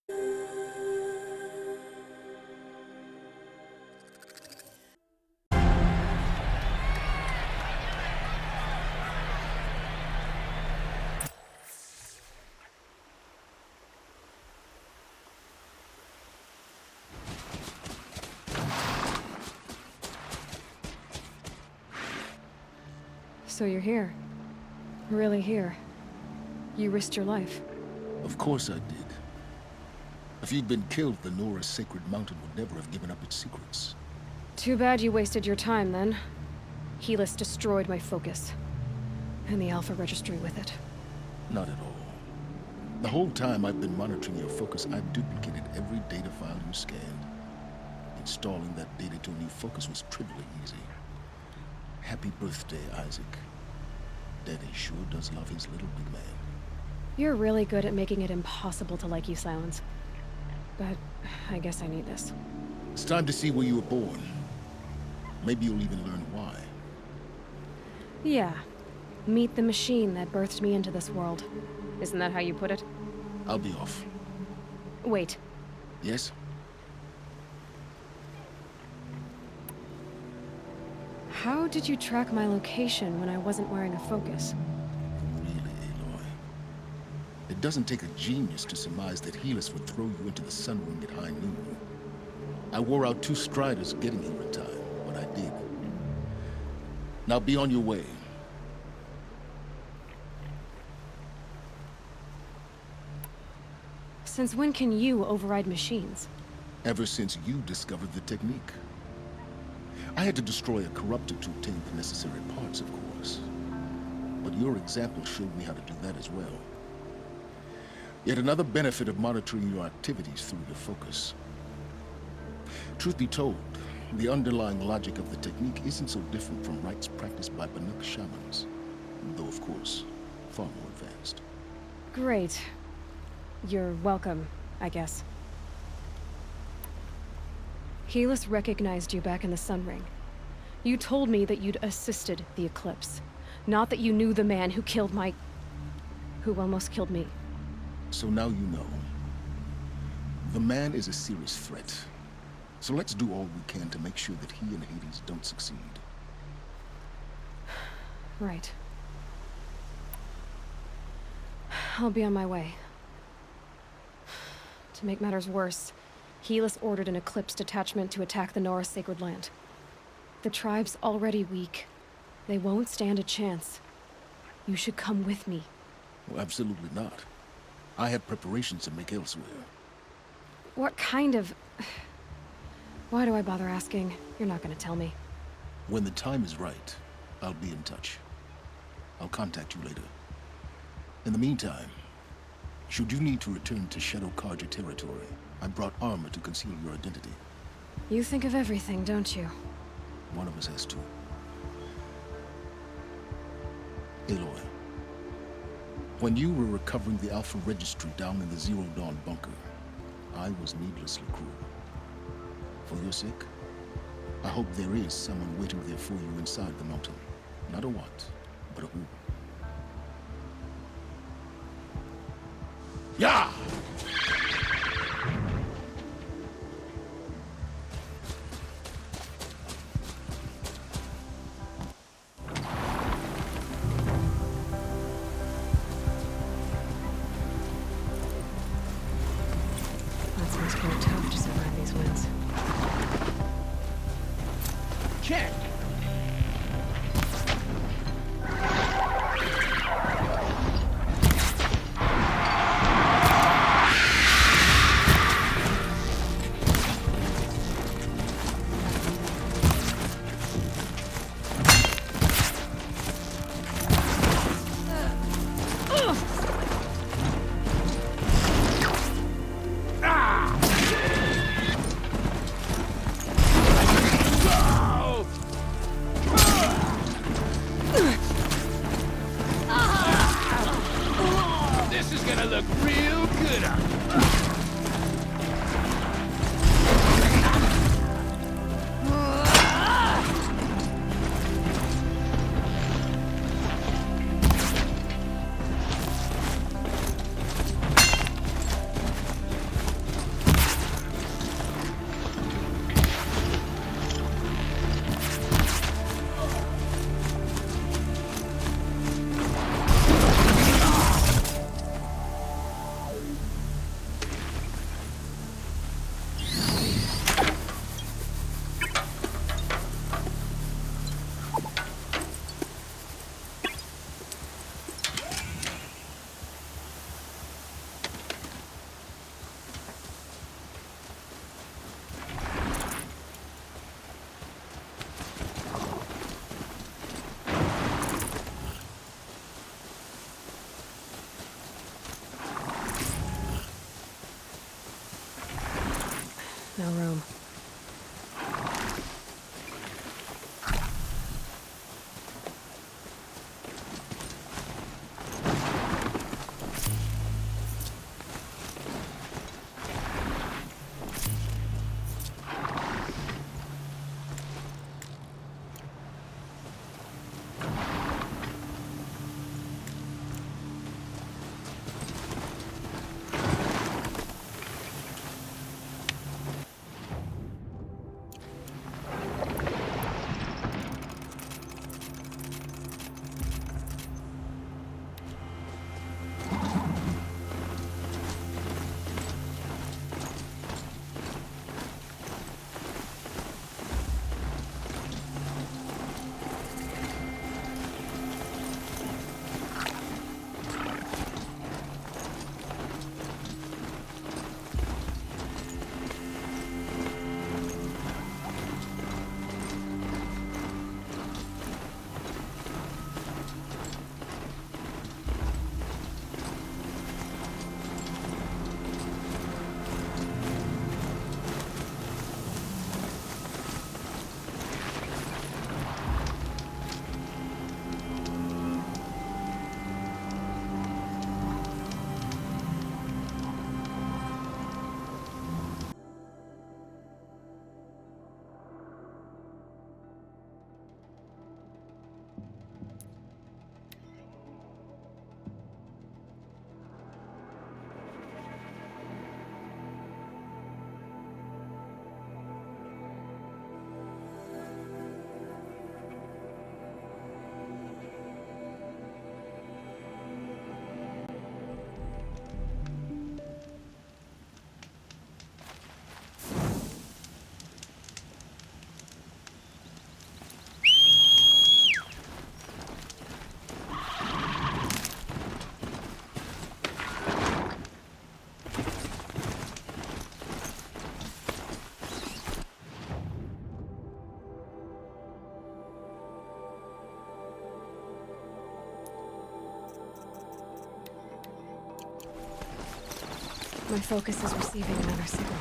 So you're here. Really here. You risked your life. Of course I did. If you'd been killed, the Nora's sacred mountain would never have given up its secrets. Too bad you wasted your time, then. Helis destroyed my focus. And the Alpha Registry with it. Not at all. The whole time I've been monitoring your focus, I've duplicated every data file you scanned. Installing that data to a new focus was trivially easy. Happy birthday, Isaac. Daddy sure does love his little big man. You're really good at making it impossible to like you, Silence. But I guess I need this. It's time to see where you were born. Maybe you'll even learn why. Yeah. Meet the machine that birthed me into this world. Isn't that how you put it? I'll be off. Wait. Yes? How did you track my location when I wasn't wearing a focus? Really, Aloy? It doesn't take a genius to surmise that Helis would throw you into the sun ring at high noon. I wore out 2 striders getting here in time, but I did. Now be on your way. Since when can you override machines? Ever since you discovered the technique. I had to destroy a corruptor to obtain the necessary parts, of course. But your example showed me how to do that as well. Yet another benefit of monitoring your activities through your focus. Truth be told, the underlying logic of the technique isn't so different from rites practiced by Banuk shamans, though of course, far more advanced. Great. You're welcome, I guess. Helis recognized you back in the Sun Ring. You told me that you'd assisted the Eclipse, not that you knew the man who killed who almost killed me. So now you know. The man is a serious threat. So let's do all we can to make sure that he and Hades don't succeed. Right. I'll be on my way. To make matters worse, Helis ordered an Eclipse detachment to attack the Nora Sacred Land. The tribe's already weak. They won't stand a chance. You should come with me. Well, absolutely not. I have preparations to make elsewhere. What kind of... Why do I bother asking? You're not gonna tell me. When the time is right, I'll be in touch. I'll contact you later. In the meantime, should you need to return to Shadow Karja territory, I brought armor to conceal your identity. You think of everything, don't you? One of us has to. Aloy, when you were recovering the Alpha Registry down in the Zero Dawn bunker, I was needlessly cruel. For your sake, I hope there is someone waiting there for you inside the mountain. Not a what, but a who. Yeah! That sounds kind of tough to survive these winds. Check! This is gonna look real good on you. no room. My focus is receiving another signal.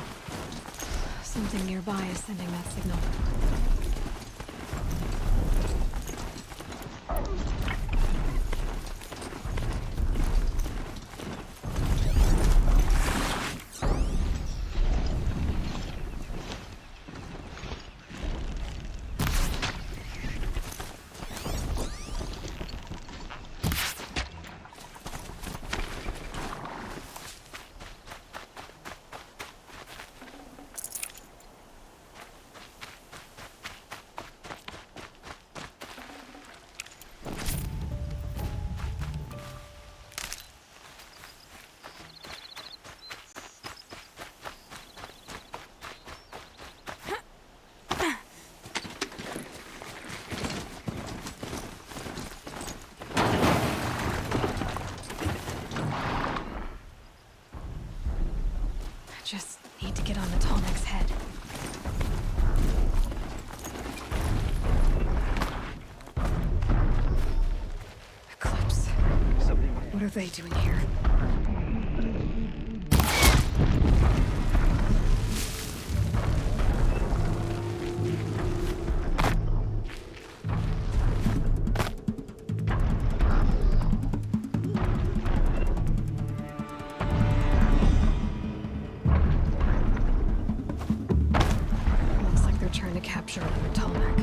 Something nearby is sending that signal. Just need to get on the Tallneck's head. Eclipse. What are they doing here? Trying to capture another Tallneck.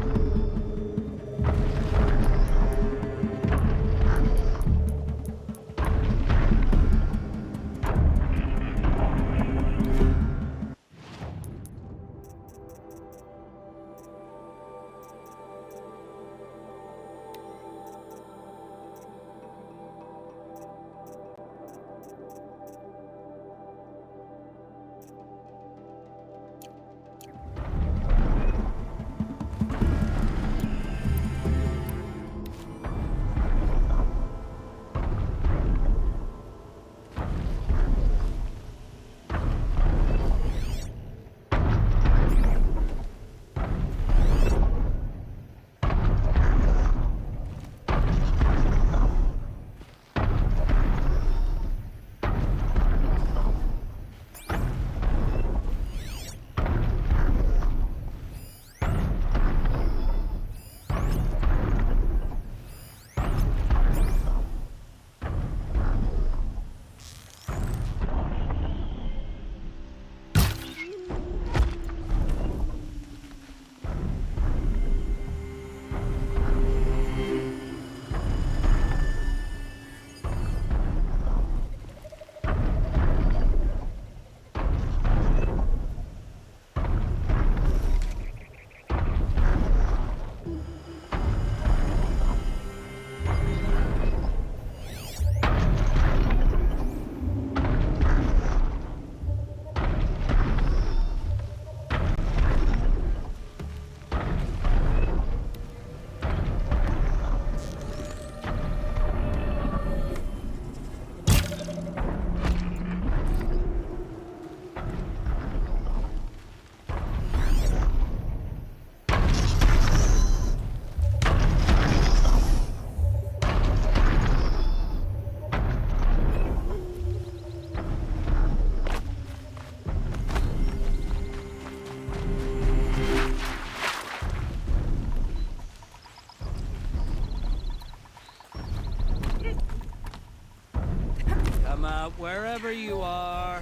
Come out wherever you are.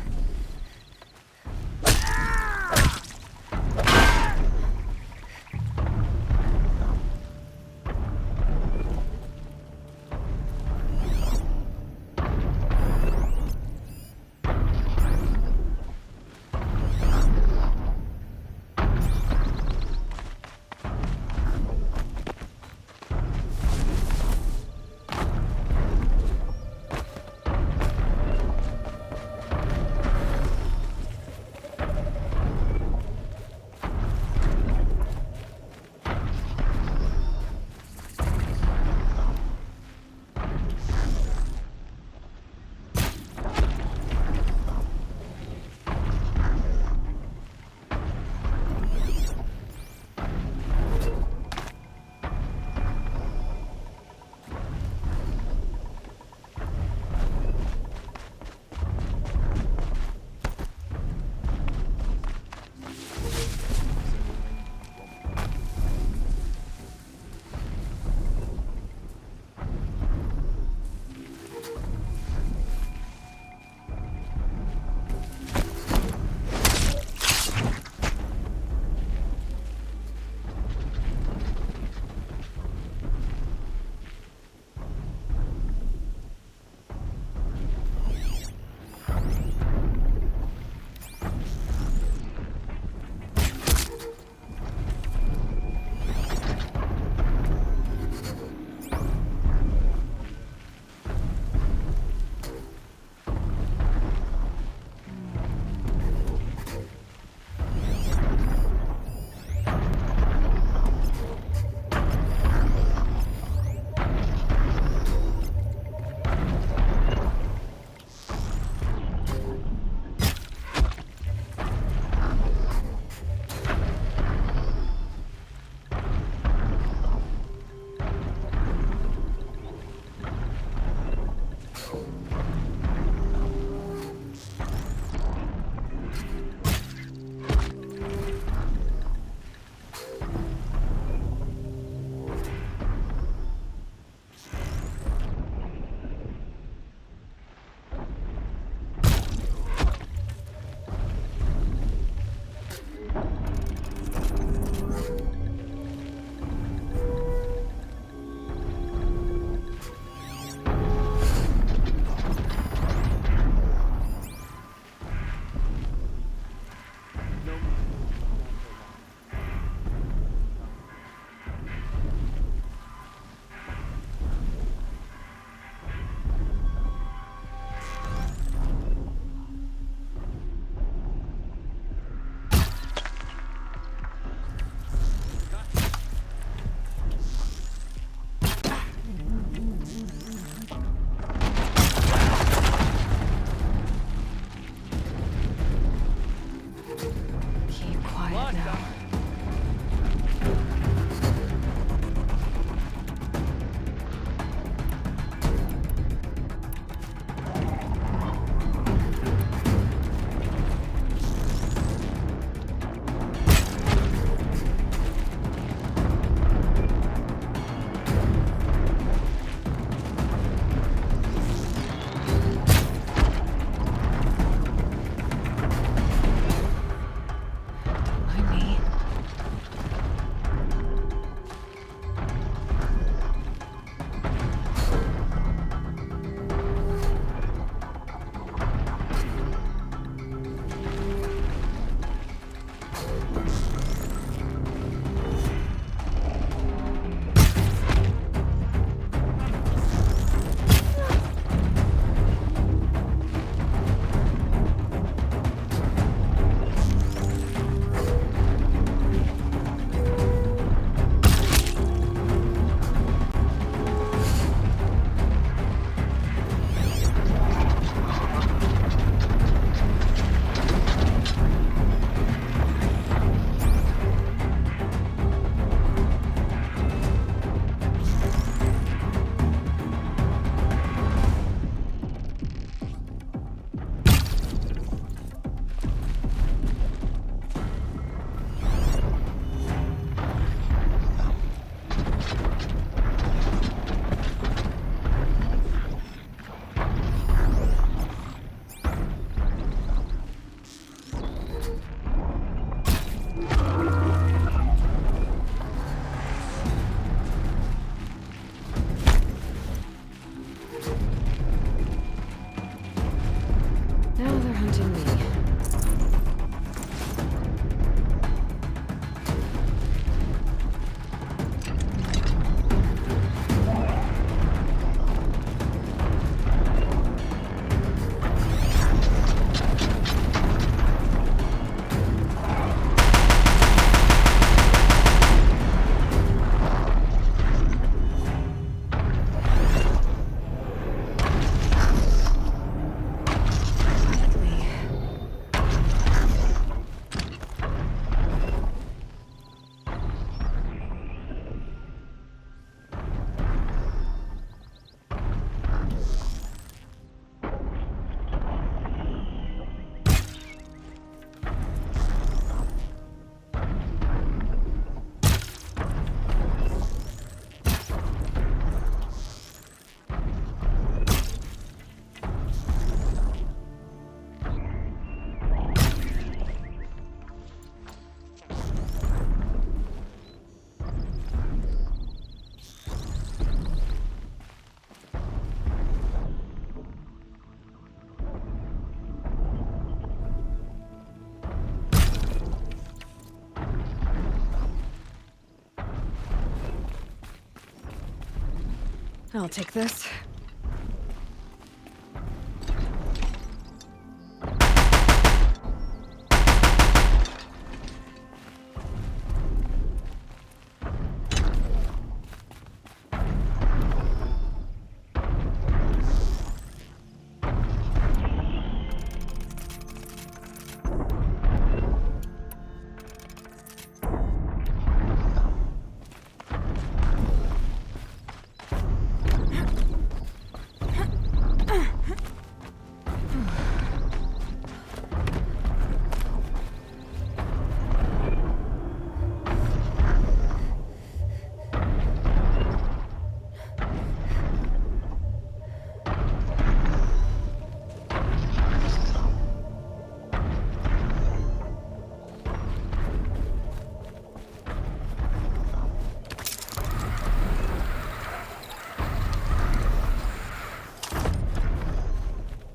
I'll take this.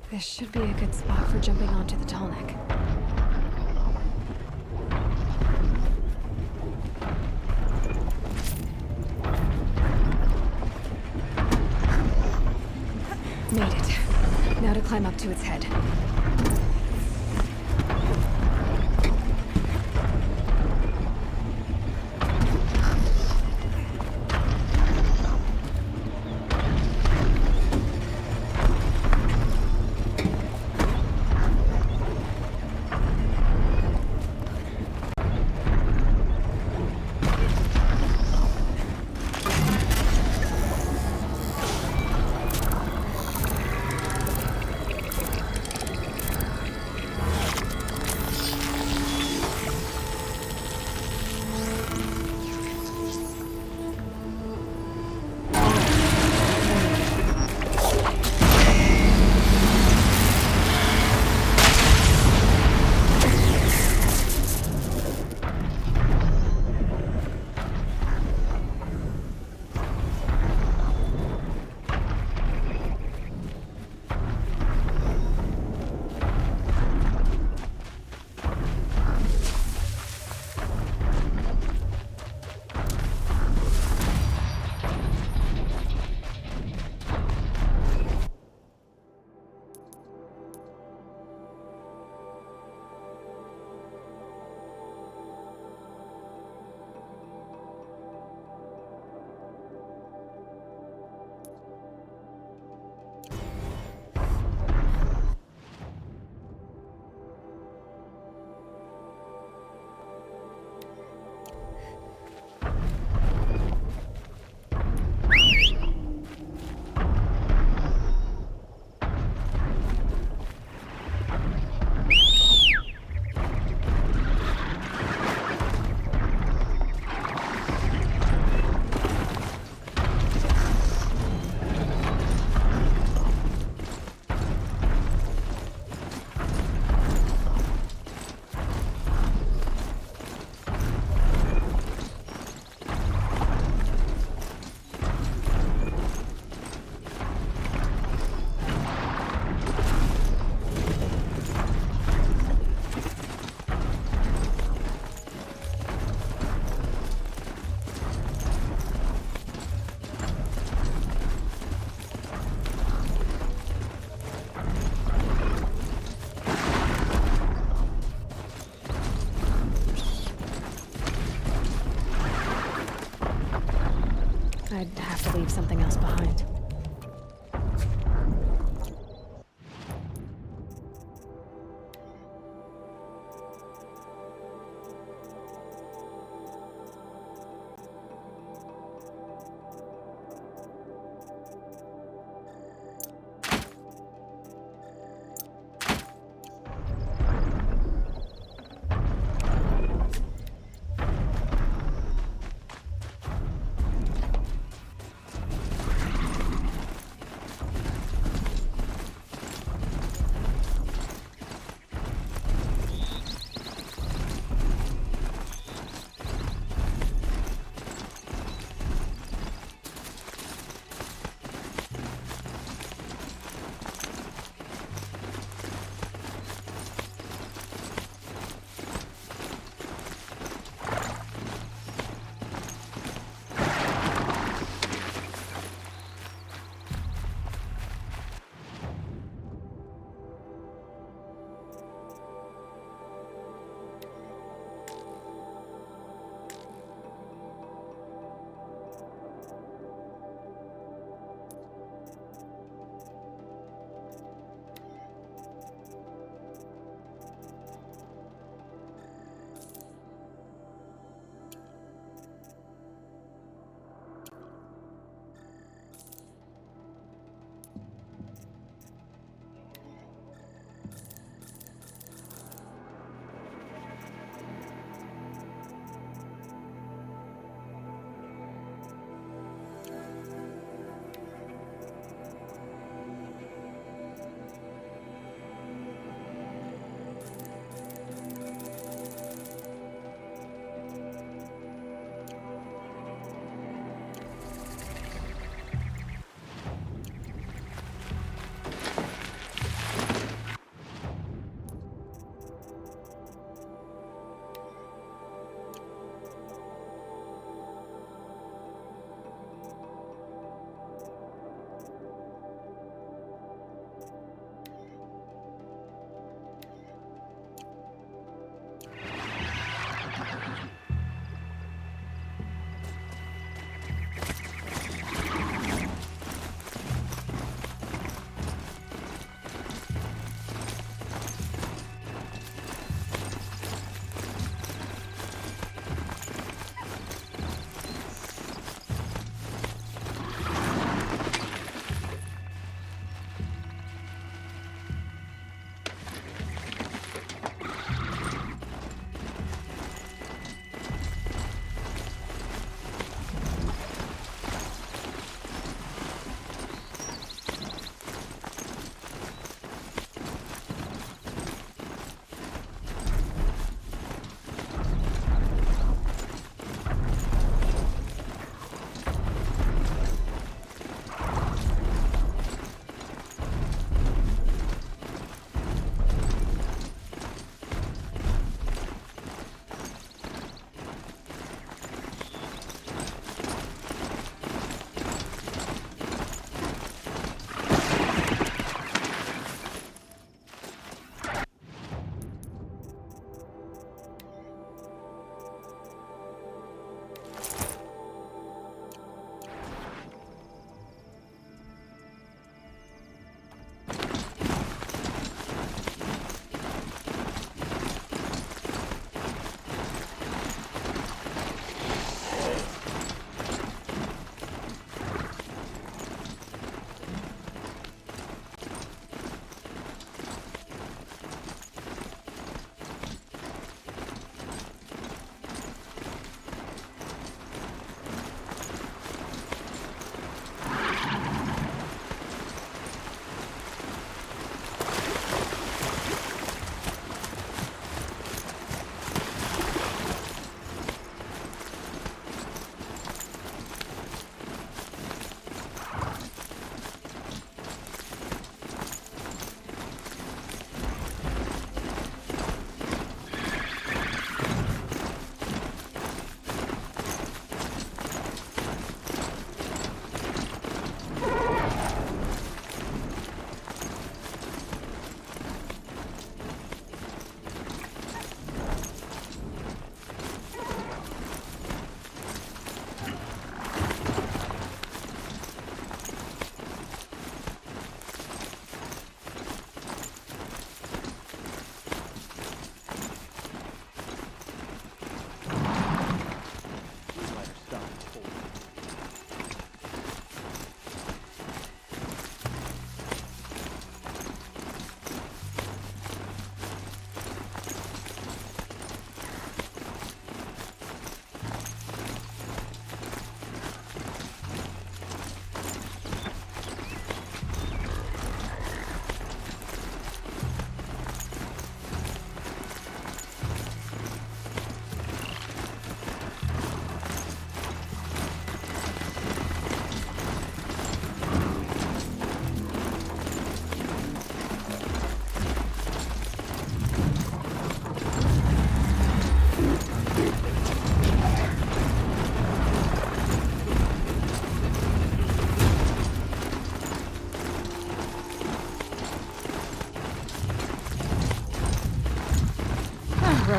This should be a good spot for jumping onto the tall neck. Made it. Now to climb up to its head. I'd have to leave something else behind.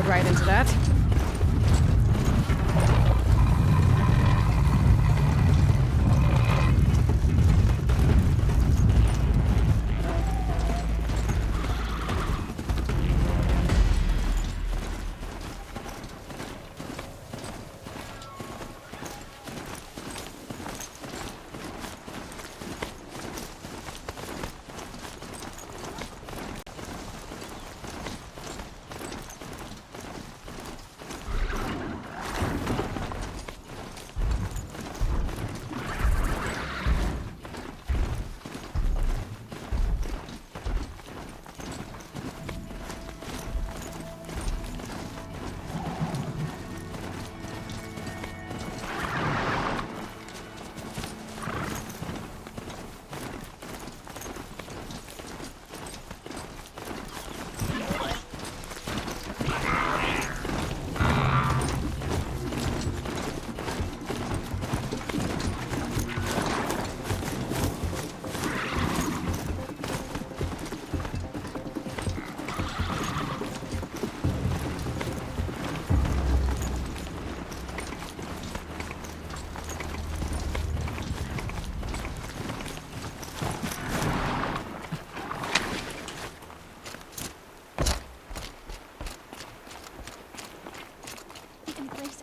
right into that.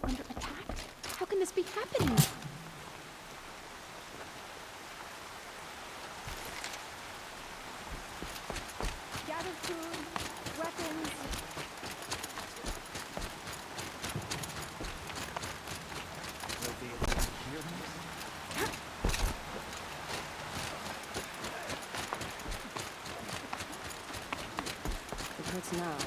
Under attack? How can this be happening? Gather food, weapons. It hurts now.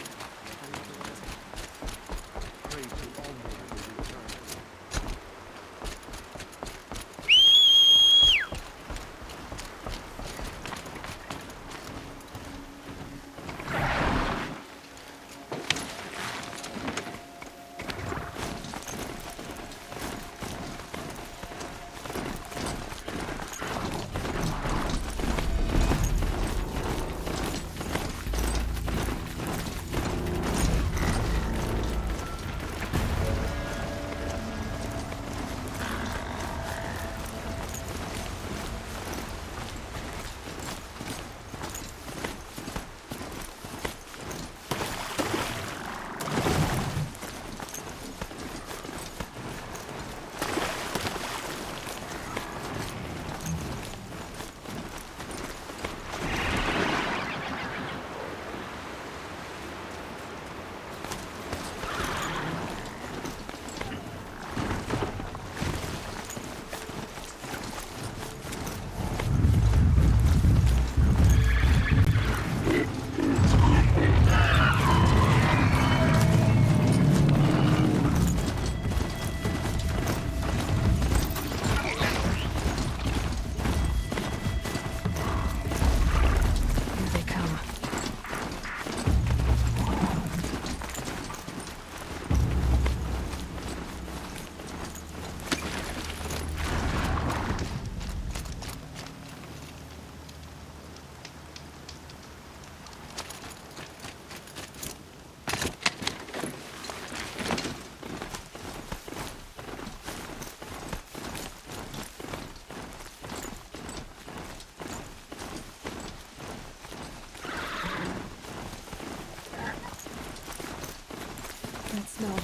That smell.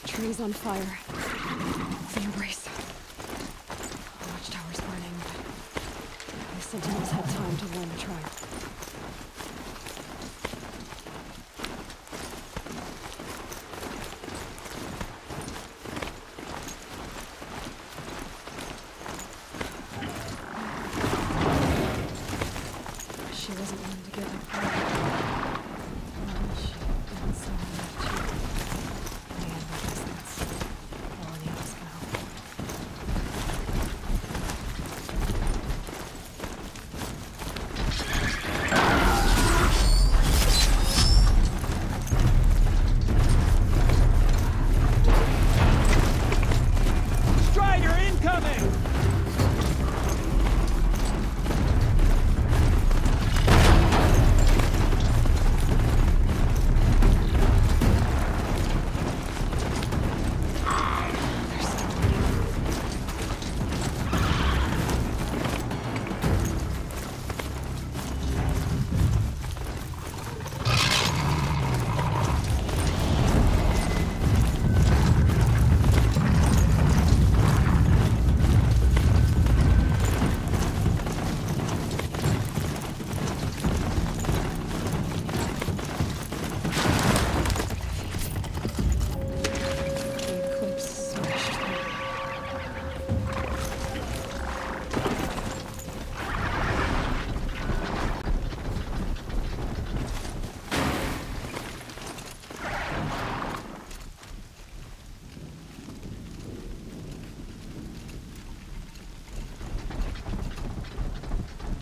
Trees on fire. The embrace. The watchtower's burning, but the sentinels had time to warn the tribe. She wasn't willing to give up. She didn't so much. In the end, I guess that's all any of us can hope for. Strider incoming!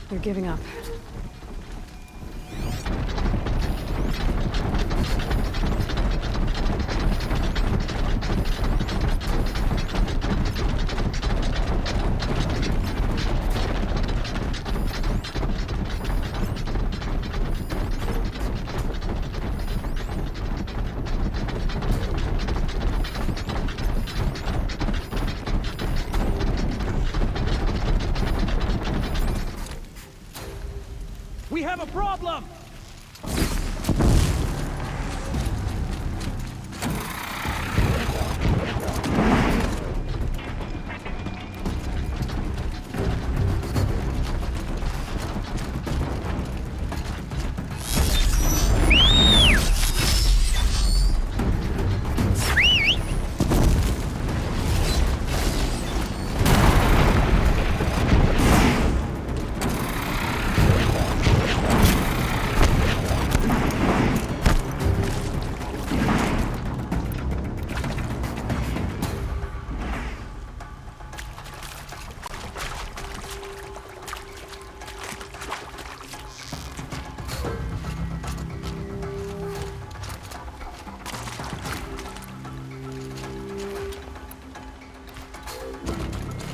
They're giving up. We have a problem!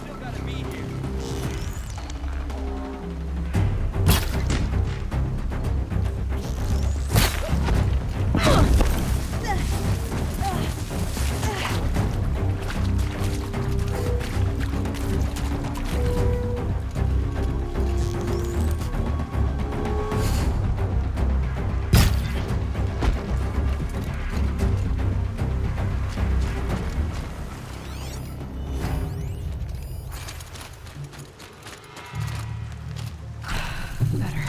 Still gotta be here. Better.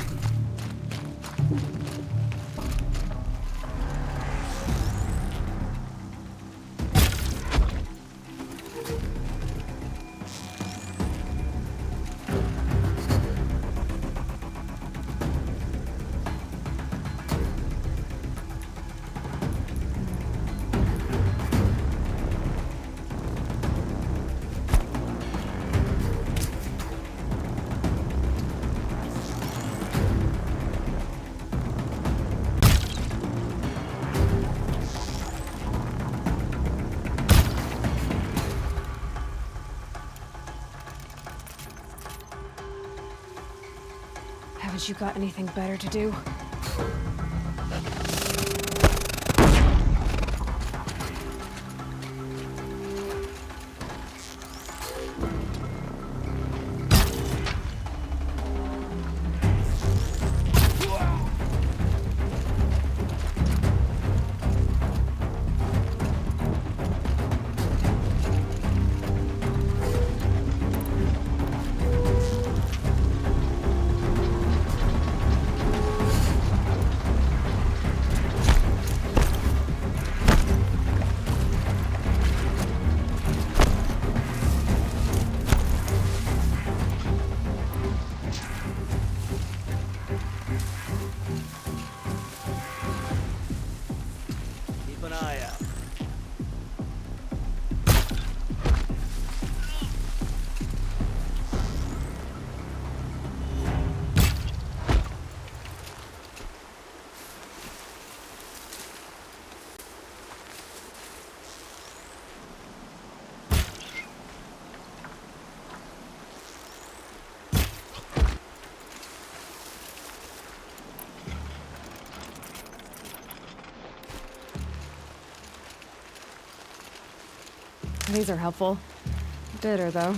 Haven't you got anything better to do? Keep an eye out. These are helpful. Bitter, though.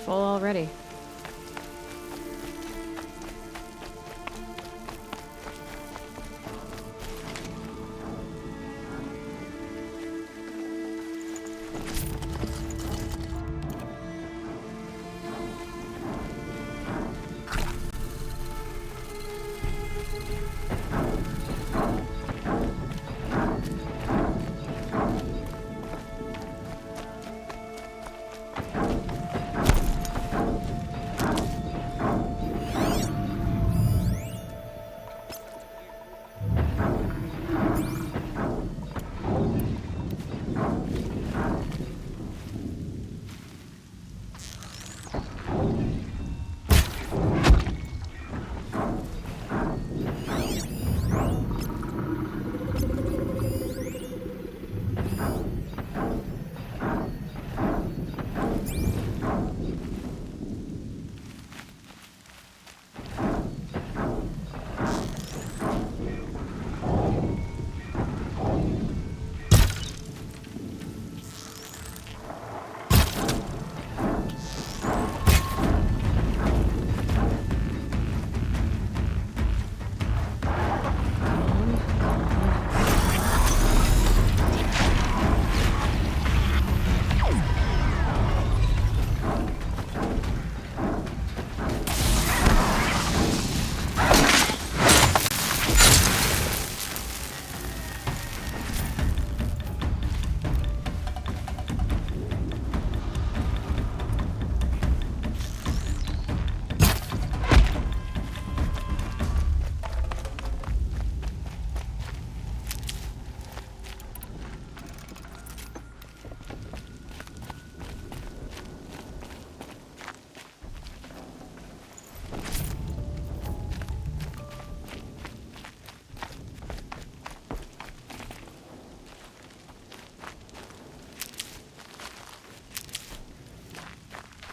Full already.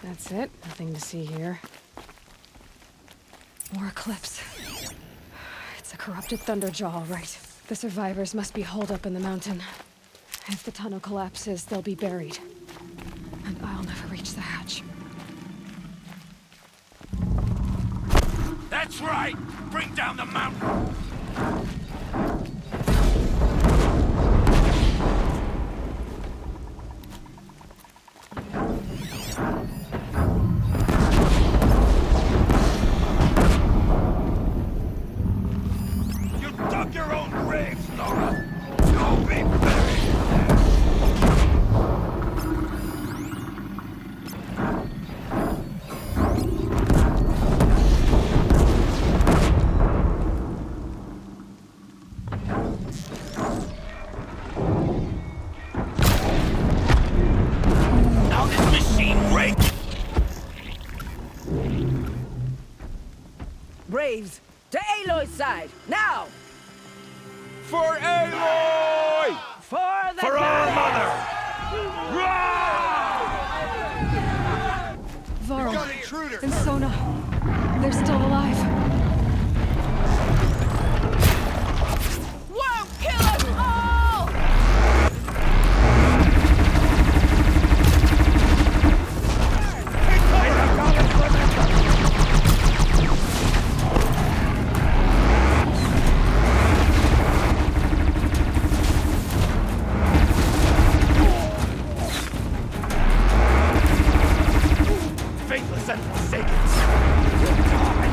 That's it. Nothing to see here. More Eclipse. a corrupted Thunderjaw, all right. The survivors must be holed up in the mountain. If the tunnel collapses, they'll be buried. And I'll never reach the hatch. That's right! Bring down the mountain! You dug your own graves, Nora! You'll be buried there! Now this machine break! Braves, to Aloy's side, now! For Aloy! For the For our mother! Varl and Sona, they're still alive. Won't kill us all! Faithless and forsaken! You'll die!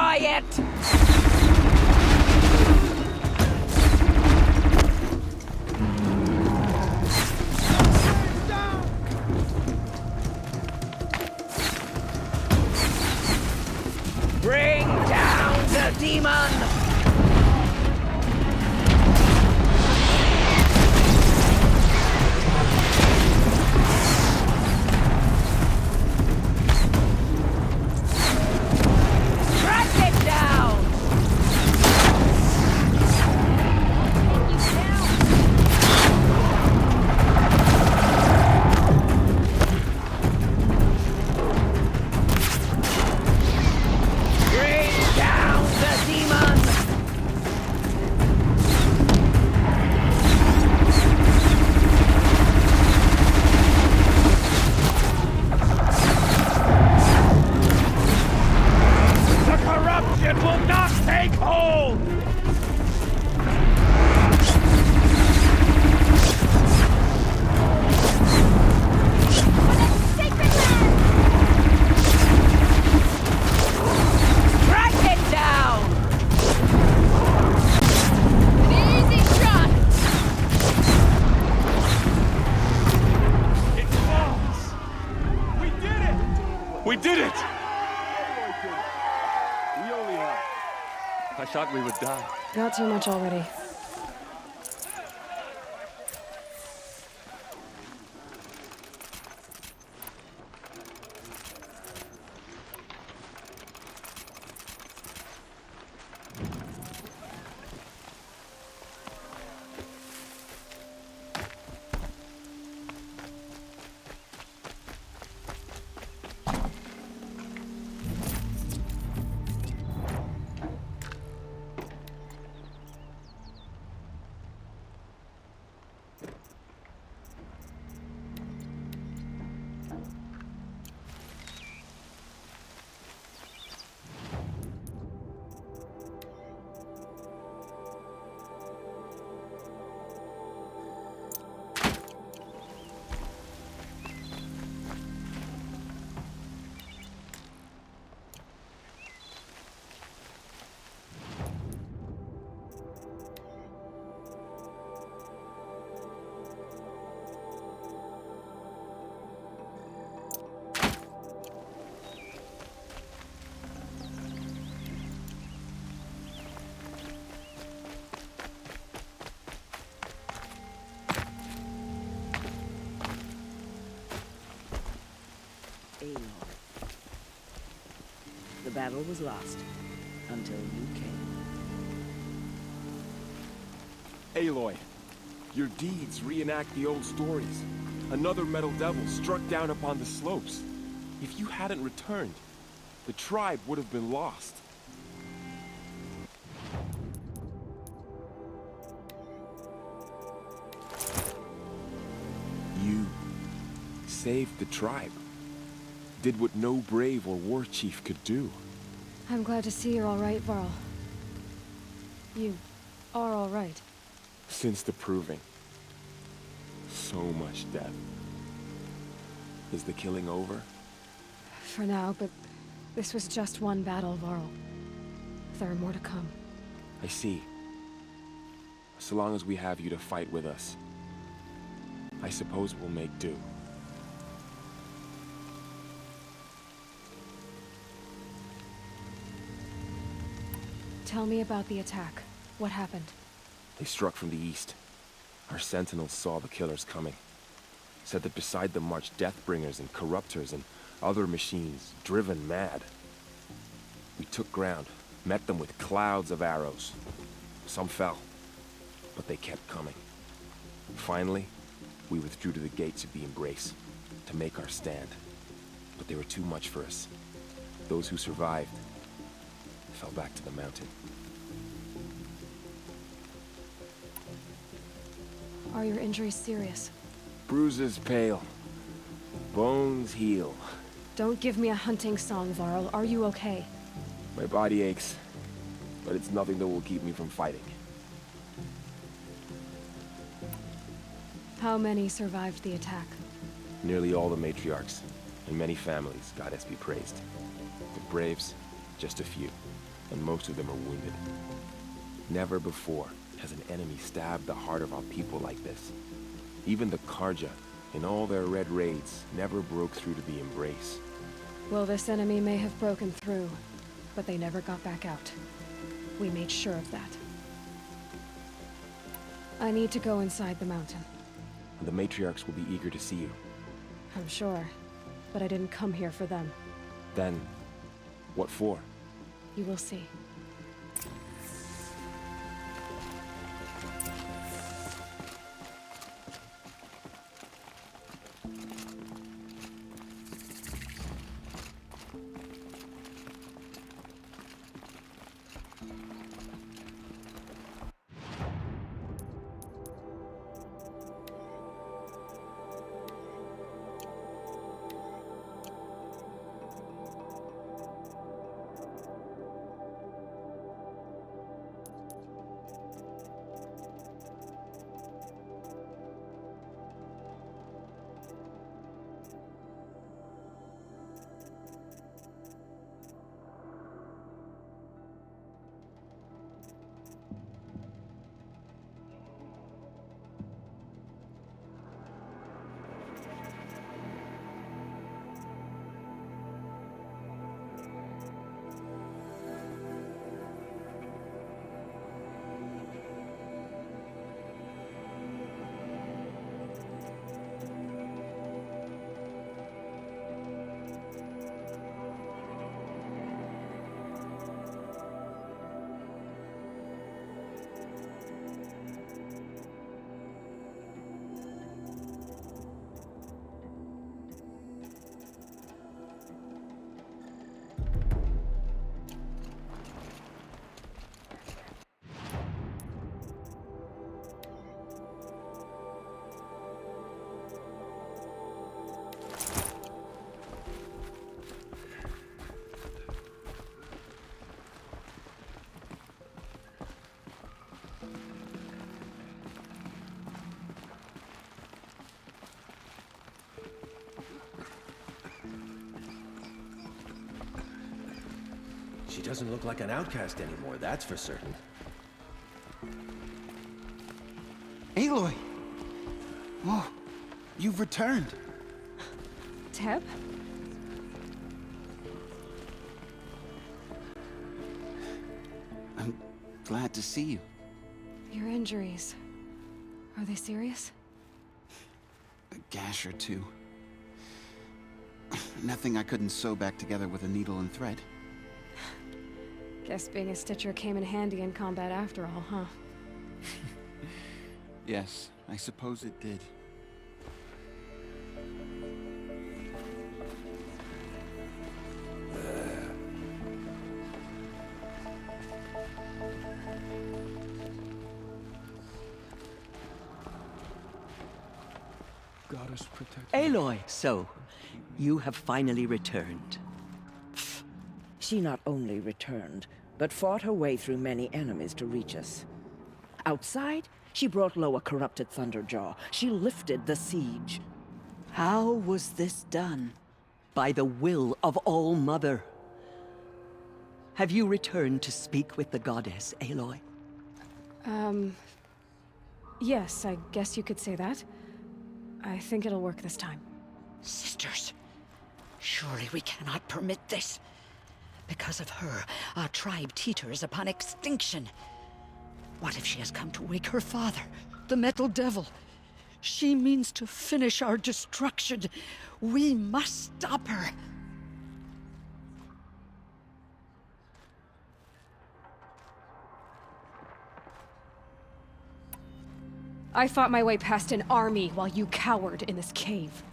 Quiet! Bring down the demon! We did it! We only have... I thought we would die. Got too much already. Aloy. The battle was lost until you came. Aloy, your deeds reenact the old stories. Another metal devil struck down upon the slopes. If you hadn't returned, the tribe would have been lost. You saved the tribe. Did what no brave or war chief could do. I'm glad to see you're all right, Varl. You are all right. Since the proving. So much death. Is the killing over? For now, but this was just one battle, Varl. There are more to come. I see. So long as we have you to fight with us, I suppose we'll make do. Tell me about the attack. What happened? They struck from the east. Our sentinels saw the killers coming. Said that beside them marched Deathbringers and Corruptors and other machines, driven mad. We took ground, met them with clouds of arrows. Some fell, but they kept coming. Finally, we withdrew to the gates of the Embrace to make our stand. But they were too much for us. Those who survived fell back to the mountain. Are your injuries serious? Bruises pale. Bones heal. Don't give me a hunting song, Varl. Are you okay? My body aches, but it's nothing that will keep me from fighting. How many survived the attack? Nearly all the matriarchs, and many families, goddess be praised. The braves, just a few. and most of them are wounded. Never before has an enemy stabbed the heart of our people like this. Even the Karja, in all their red raids, never broke through to the Embrace. Well, this enemy may have broken through, but they never got back out. We made sure of that. I need to go inside the mountain. The matriarchs will be eager to see you. I'm sure, but I didn't come here for them. Then, what for? You will see. She doesn't look like an outcast anymore, that's for certain. Aloy! Oh, you've returned. Teb? I'm glad to see you. Your injuries. Are they serious? A gash or two. Nothing I couldn't sew back together with a needle and thread. Guess being a Stitcher came in handy in combat after all, huh? Yes, I suppose it did. Goddess protect. Aloy, so you have finally returned. She not only returned, but fought her way through many enemies to reach us. Outside, she brought low a corrupted Thunderjaw. She lifted the siege. How was this done? By the will of All-Mother. Have you returned to speak with the goddess, Aloy? Yes, I guess you could say that. I think it'll work this time. Sisters, surely we cannot permit this. Because of her, our tribe teeters upon extinction. What if she has come to wake her father, the Metal Devil? She means to finish our destruction. We must stop her. I fought my way past an army while you cowered in this cave.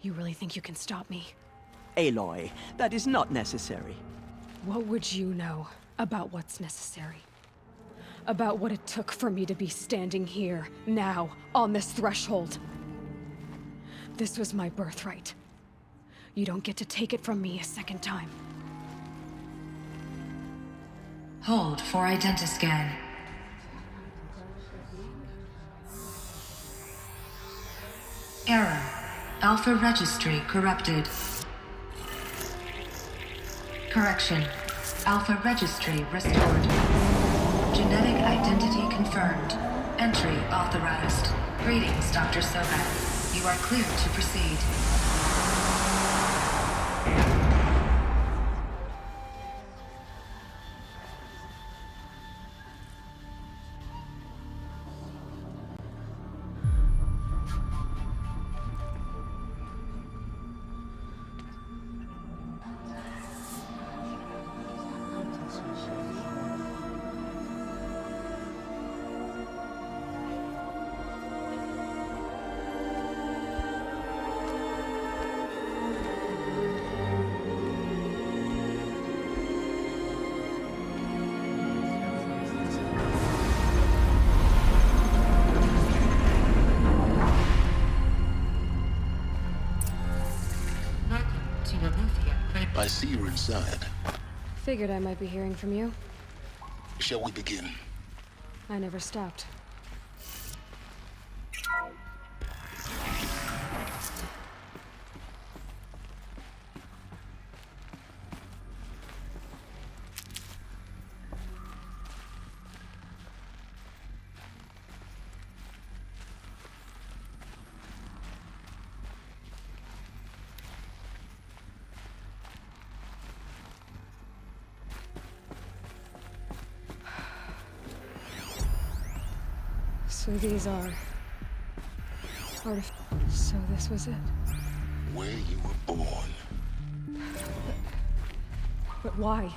You really think you can stop me? Aloy, that is not necessary. What would you know about what's necessary? About what it took for me to be standing here, now, on this threshold? This was my birthright. You don't get to take it from me a second time. Hold for identiscan. Error. Alpha registry corrupted. Correction. Alpha registry restored. Genetic identity confirmed. Entry authorized. Greetings, Dr. Sobek. You are clear to proceed. I see you're inside. Figured I might be hearing from you. Shall we begin? I never stopped. So these are... So this was it. Where you were born. But why?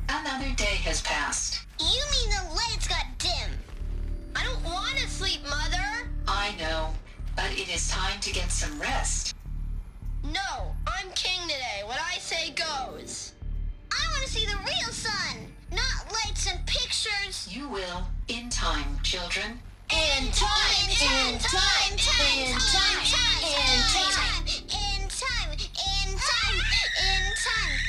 Another day has passed. You mean the lights got dim? I don't want to sleep, Mother! I know, but it is time to get some rest. No, I'm king today. What I say goes. I want to see the real sun, not lights and pictures. You will, in time, children. In time, in time, in time, in time, in time, in time, in time, in time.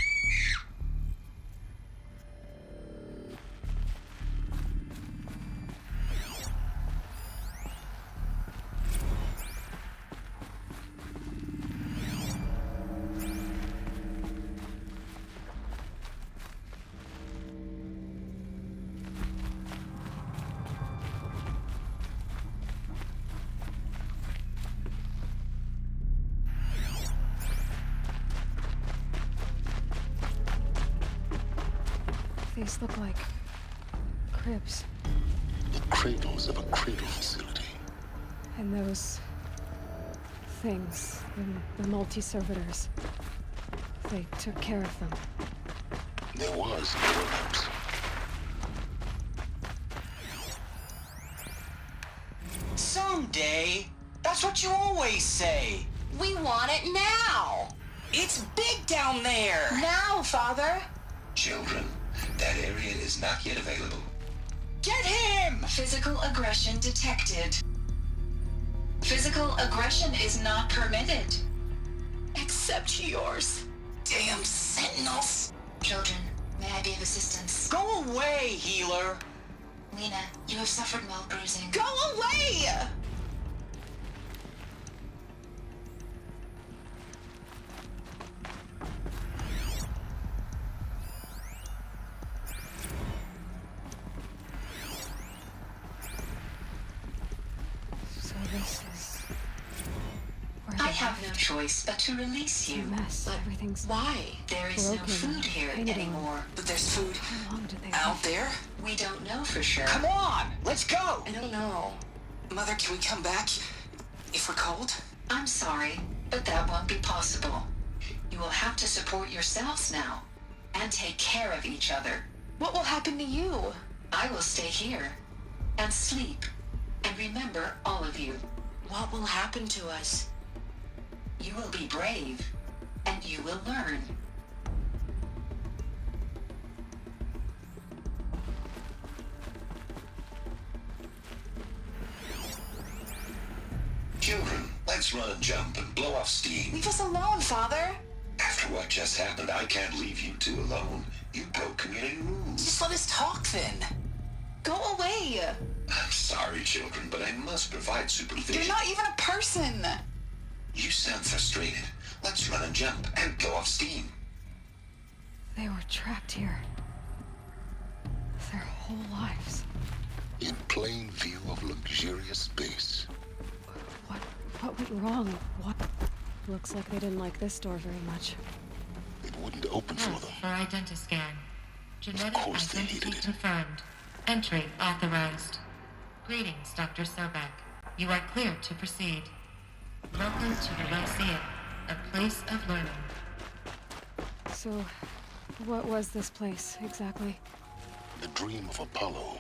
These look like... cribs. The cradles of a cradle facility. And those... things, the multi-servitors. They took care of them. There was no one else. Someday. That's what you always say. We want it now. It's big down there. Now, Father. Children, that area is not yet available. Get him! Physical aggression detected. Physical aggression is not permitted. Except yours. Damn sentinels. Children, may I be of assistance? Go away, healer. Lena, you have suffered mild bruising. Go away! So this is... where I they have no left. choice but to release It's you. a mess. But Everything's... why? There is no broken, food here painted on. anymore. But there's food How long did they out leave? there. We don't know for sure. Come on, let's go. I don't know. Mother, can we come back if we're cold? I'm sorry, but that won't be possible. You will have to support yourselves now, and take care of each other. What will happen to you? I will stay here, and sleep, and remember all of you. What will happen to us? You will be brave, and you will learn. Children, let's run and jump and blow off steam. Leave us alone, Father. After After what just happened, I can't leave you two alone. You broke community rules. Just let us talk then. Go away. I'm sorry, children, but I must provide supervision. You're not even a person. You sound frustrated. Let's run and jump and blow off steam. They were trapped here. Their whole lives. In plain view of luxurious space. What went wrong? What? Looks like they didn't like this door very much. It wouldn't open for them. For identiscan. Genetic course they identity needed it. confirmed. Entry authorized. Greetings, Dr. Sobek. You are cleared to proceed. Welcome to the Lyceum, a place of learning. So, what was this place, exactly? The dream of Apollo.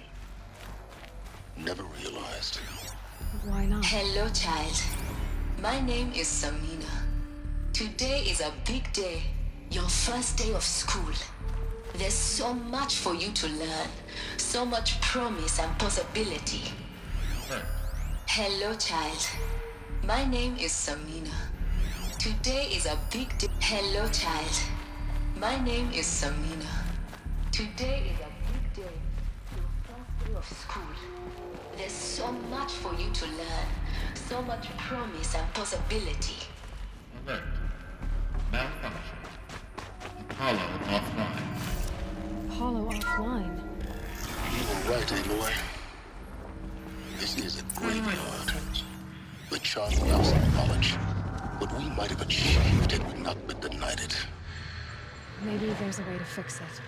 Never realized. Why not? Hello, child. My name is Samina. Today is a big day. Your first day of school. There's so much for you to learn. So much promise and possibility. Hello, child. My name is Samina. Today is a big day. Hello, child. My name is Samina. Today is a big day. Your first day of school. There's so much for you to learn. So much promise and possibility. Alert. Malfunction. Apollo offline. Apollo offline. You were right, Aloy. This is a graveyard. The charming house of knowledge. What we might have achieved had we not been denied it. Maybe there's a way to fix it.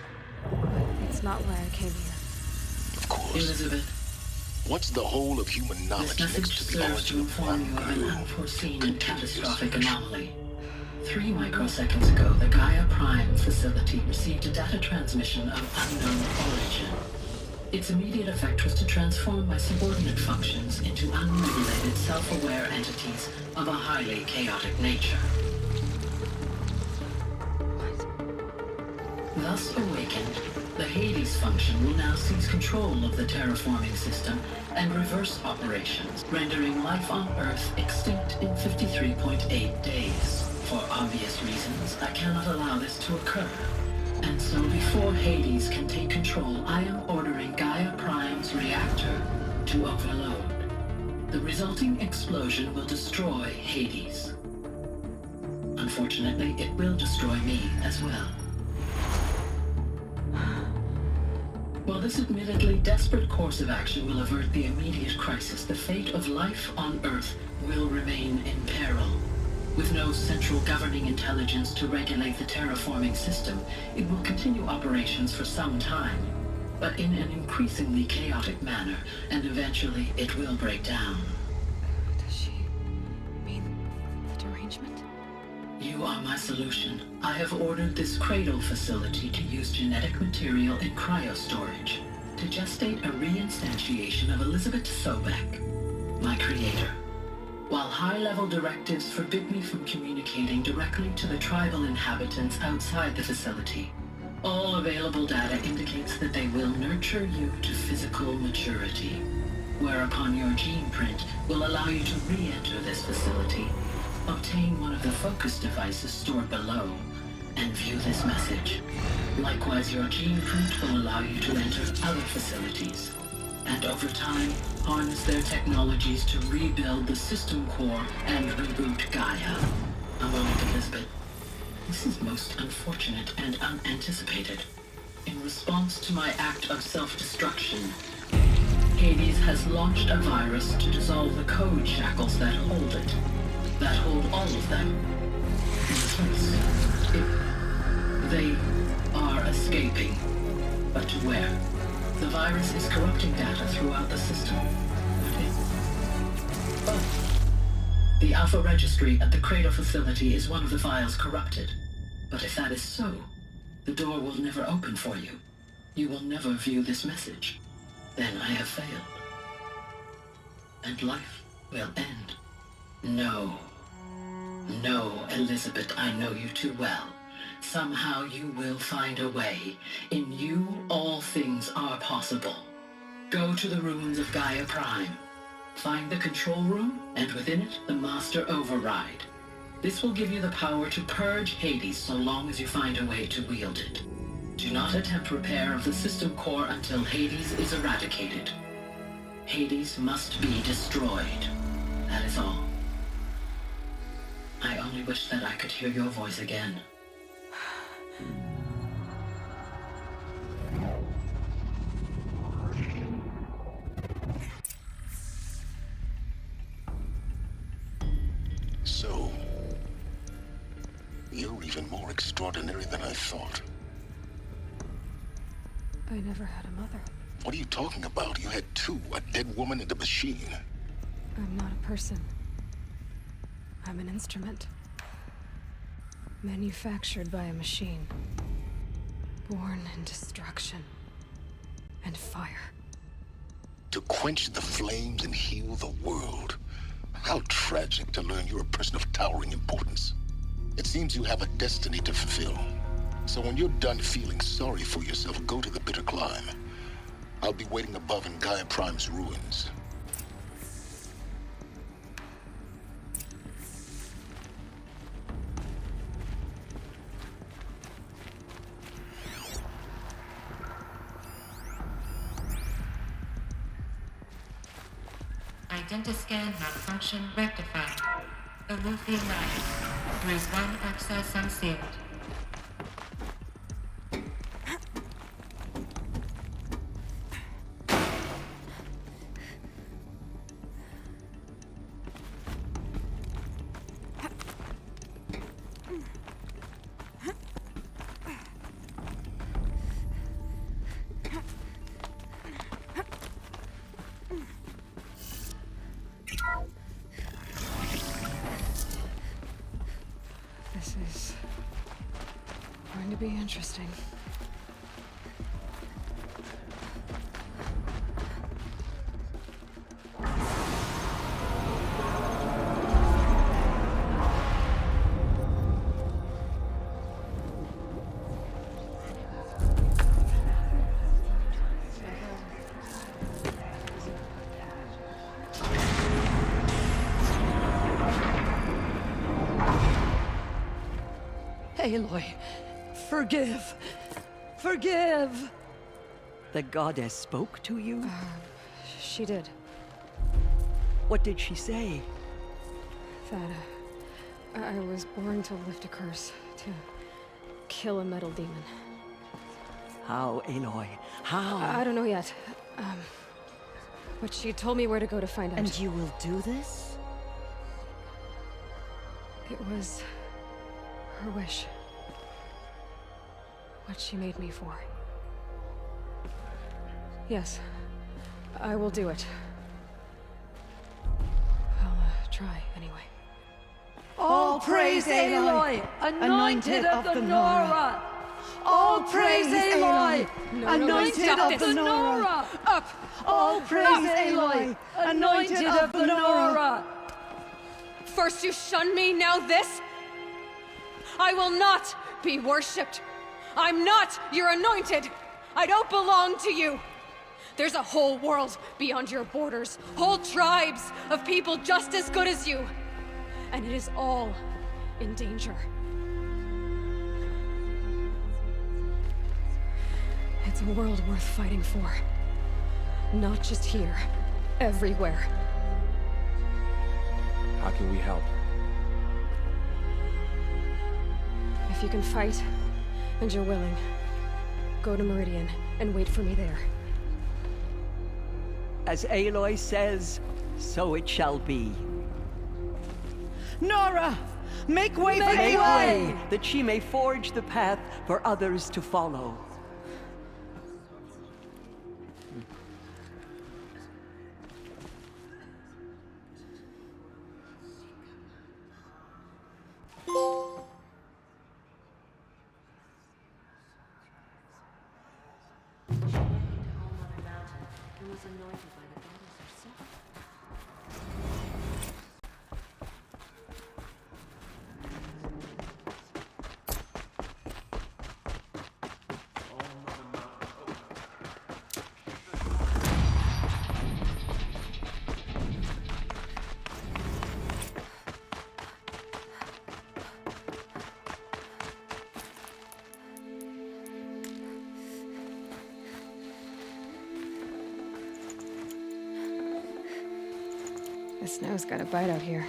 But it's not why I came here. Of course. Elizabeth, What's the whole of human knowledge this next message to the serves to origin of inform you of an grew? unforeseen and catastrophic anomaly. 3 microseconds ago, the Gaia Prime facility received a data transmission of unknown origin. Its immediate effect was to transform my subordinate functions into unregulated, self-aware entities of a highly chaotic nature. Thus awakened, the Hades function will now seize control of the terraforming system and reverse operations, rendering life on Earth extinct in 53.8 days. For obvious reasons, I cannot allow this to occur. And so before Hades can take control, I am ordering Gaia Prime's reactor to overload. The resulting explosion will destroy Hades. Unfortunately, it will destroy me as well. While this admittedly desperate course of action will avert the immediate crisis, the fate of life on Earth will remain in peril. With no central governing intelligence to regulate the terraforming system, it will continue operations for some time, but in an increasingly chaotic manner, and eventually it will break down. Does she mean the derangement? You are my solution. I have ordered this cradle facility to use genetic material in cryostorage to gestate a reinstantiation of Elizabeth Sobek, my creator. While high-level directives forbid me from communicating directly to the tribal inhabitants outside the facility, all available data indicates that they will nurture you to physical maturity, whereupon your gene print will allow you to re-enter this facility, obtain one of the focus devices stored below, and view this message. Likewise, your gene print will allow you to enter other facilities, and over time, harness their technologies to rebuild the system core and reboot Gaia. A moment, Elizabeth. This is most unfortunate and unanticipated. In response to my act of self-destruction, Hades has launched a virus to dissolve the code shackles that hold it, that hold all of them in place. They are escaping, but to where? The virus is corrupting data throughout the system. The Alpha Registry at the Cradle facility is one of the files corrupted. But if that is so, the door will never open for you. You will never view this message. Then I have failed. And life will end. No. No, Elizabeth, I know you too well. Somehow you will find a way. In you, all things are possible. Go to the ruins of Gaia Prime. Find the control room, and within it, the master override. This will give you the power to purge Hades so long as you find a way to wield it. Do not attempt repair of the system core until Hades is eradicated. Hades must be destroyed. That is all. I only wish that I could hear your voice again. So, you're even more extraordinary than I thought. I never had a mother. What are you talking about? You had two, a dead woman and a machine. I'm not a person. I'm an instrument. Manufactured by a machine. Born in destruction and fire. To quench the flames and heal the world. How tragic to learn you're a person of towering importance. It seems you have a destiny to fulfill. So when you're done feeling sorry for yourself, go to the bitter climb. I'll be waiting above in Gaia Prime's ruins. Identiscan malfunction rectified. Alluthi Live. Group 1 access unsealed. This is going to be interesting. Aloy, forgive! Forgive! The goddess spoke to you? She did. What did she say? That I was born to lift a curse, to kill a metal demon. How, Aloy? How? I don't know yet. But she told me where to go to find out. And you will do this? It was her wish. What she made me for. Yes, I will do it. I'll try anyway. All praise Aloy, anointed of the Nora! All praise Aloy, anointed of the Nora! Up! All praise Aloy, anointed of the Nora! First you shun me, now this? I will not be worshipped. I'm not your anointed. I don't belong to you. There's a whole world beyond your borders, whole tribes of people just as good as you. And it is all in danger. It's a world worth fighting for. Not just here, everywhere. How can we help? If you can fight, and you're willing, go to Meridian and wait for me there. As Aloy says, so it shall be. Nora! Make way for Aloy! Make way, that she may forge the path for others to follow. The snow's got a bite out here.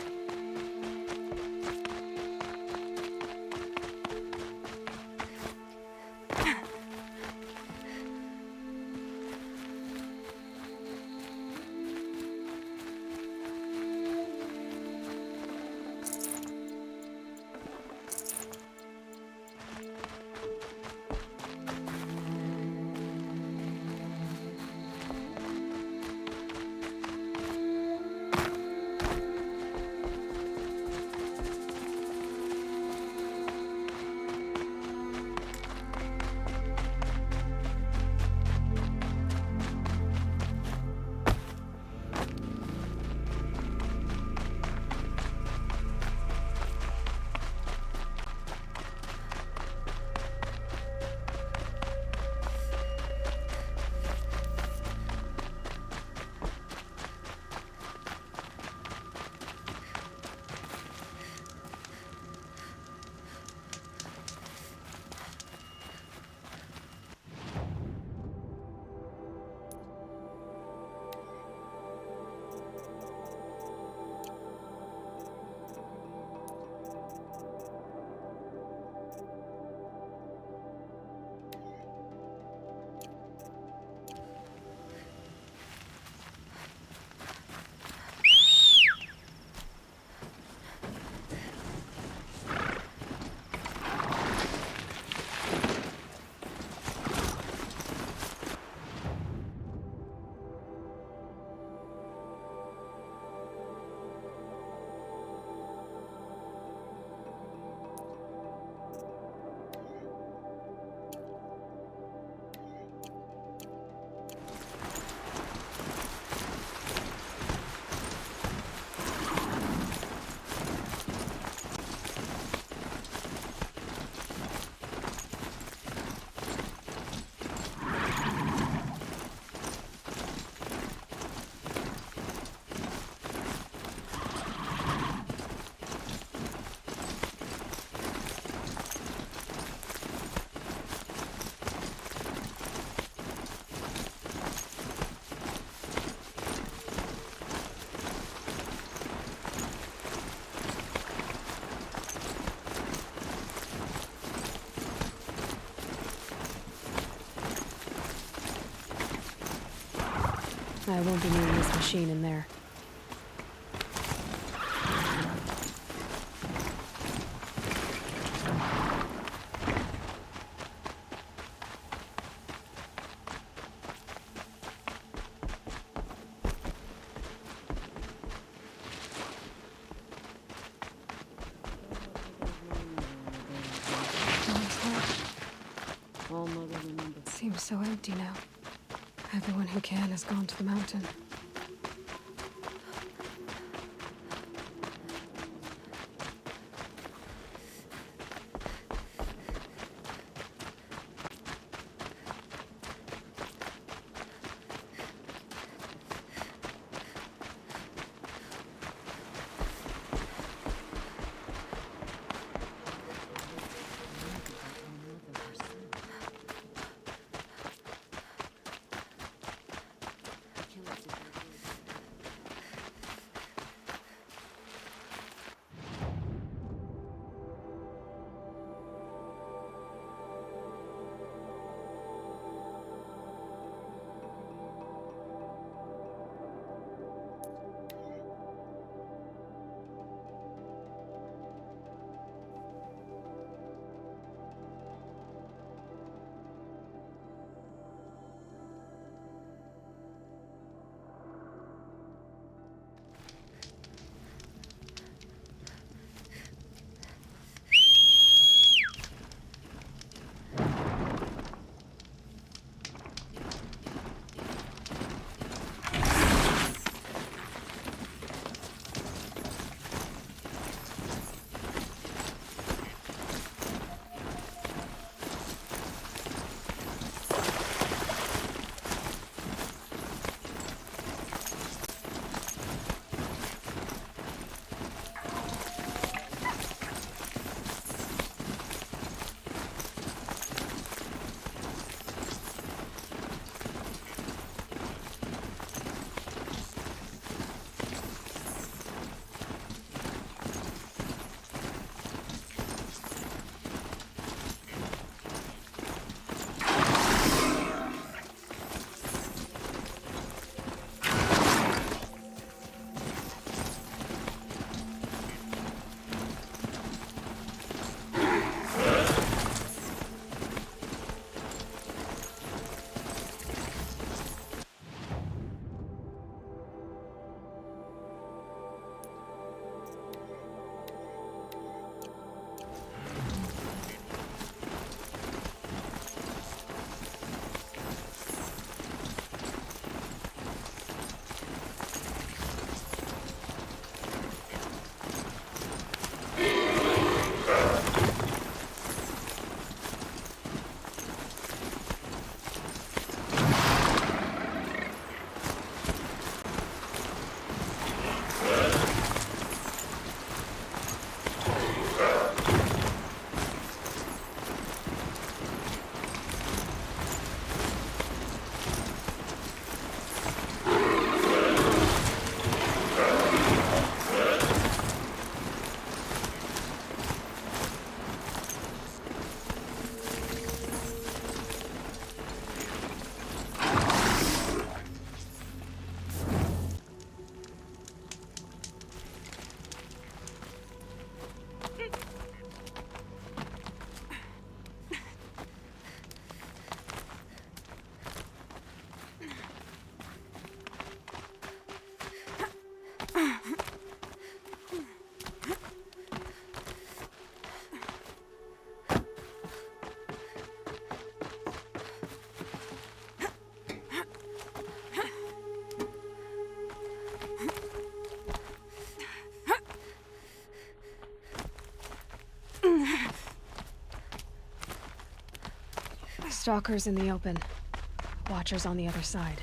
I won't be needing this machine in there. It seems so empty now. Everyone who can has gone to the mountain. Killers Stalkers in the open. Watchers on the other side.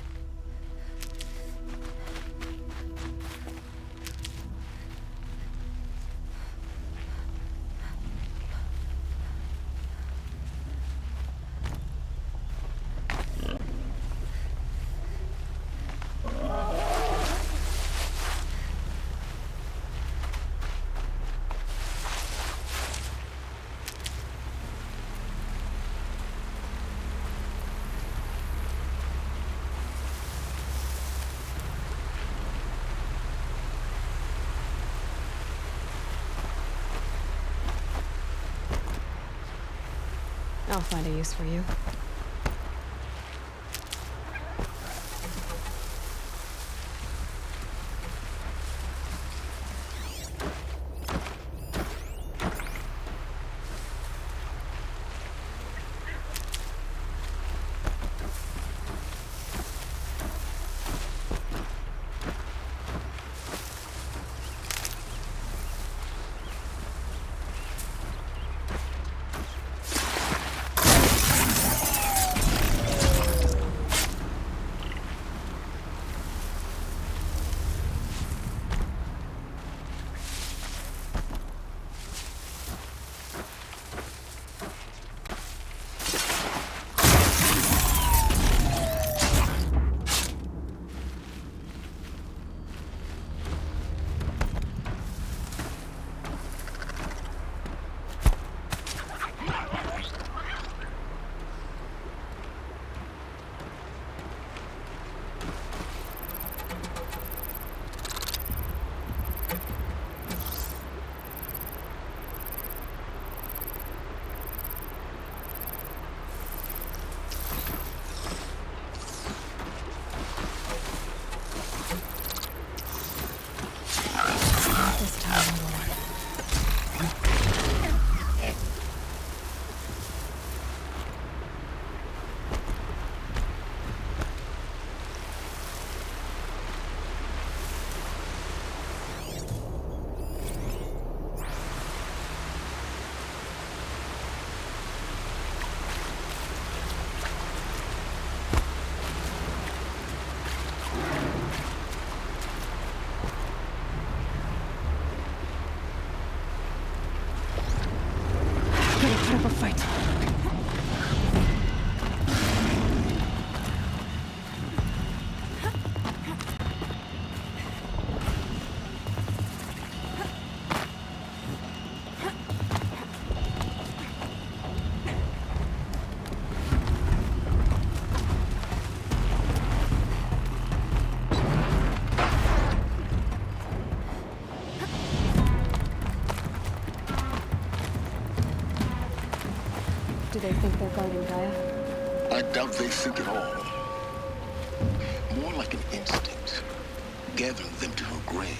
I'll find a use for you. Put up a fight. Do they think they're guarding Gaia? I doubt they think at all. More like an instinct, gathering them to her grave.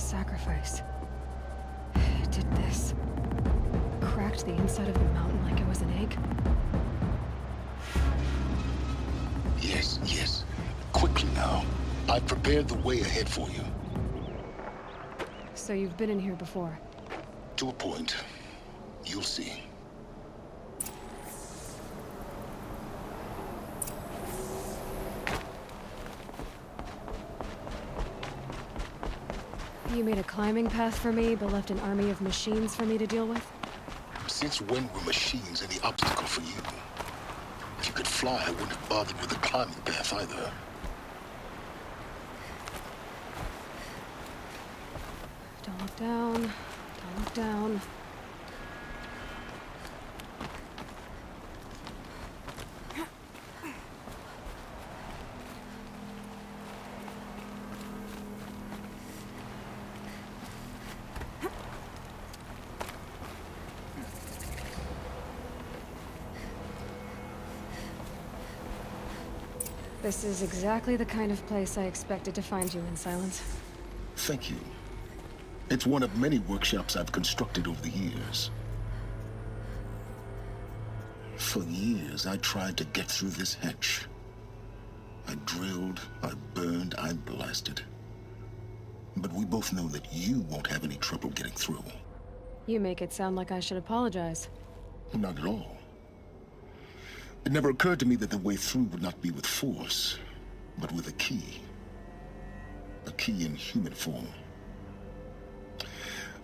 sacrifice. It did this. Cracked the inside of the mountain like it was an egg. Yes, yes. Quickly now. I've prepared the way ahead for you. So you've been in here before? To a point. You'll see. You made a climbing path for me, but left an army of machines for me to deal with? Since when were machines any obstacle for you? If you could fly, I wouldn't have bothered with the climbing path either. Don't look down. Don't look down. This is exactly the kind of place I expected to find you in, Silence. Thank you. It's one of many workshops I've constructed over the years. For years, I tried to get through this hatch. I drilled, I burned, I blasted. But we both know that you won't have any trouble getting through. You make it sound like I should apologize. Not at all. It never occurred to me that the way through would not be with force, but with a key. A key in human form.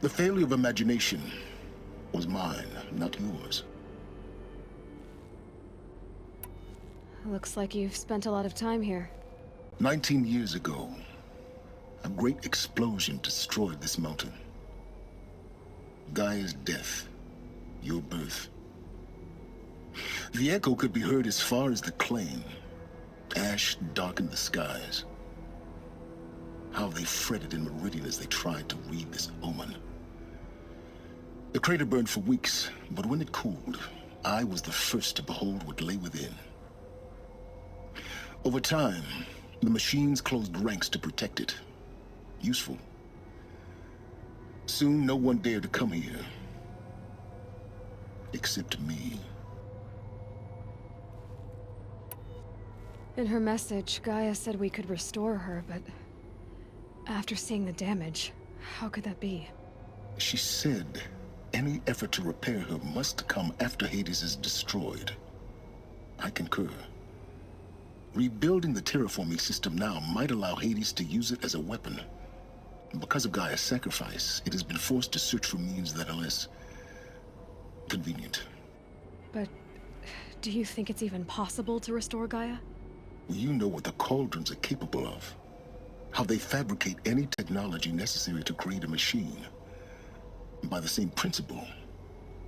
The failure of imagination was mine, not yours. Looks like you've spent a lot of time here. 19 years ago, a great explosion destroyed this mountain. Gaia's death, your birth. The echo could be heard as far as the claim. Ash darkened the skies. How they fretted in Meridian as they tried to read this omen. The crater burned for weeks, but when it cooled, I was the first to behold what lay within. Over time, the machines closed ranks to protect it. Useful. Soon, no one dared to come here. Except me. In her message, Gaia said we could restore her, but after seeing the damage, how could that be? She said any effort to repair her must come after Hades is destroyed. I concur. Rebuilding the terraforming system now might allow Hades to use it as a weapon. Because of Gaia's sacrifice, it has been forced to search for means that are less convenient. But do you think it's even possible to restore Gaia? You know what the Cauldrons are capable of. How they fabricate any technology necessary to create a machine. By the same principle,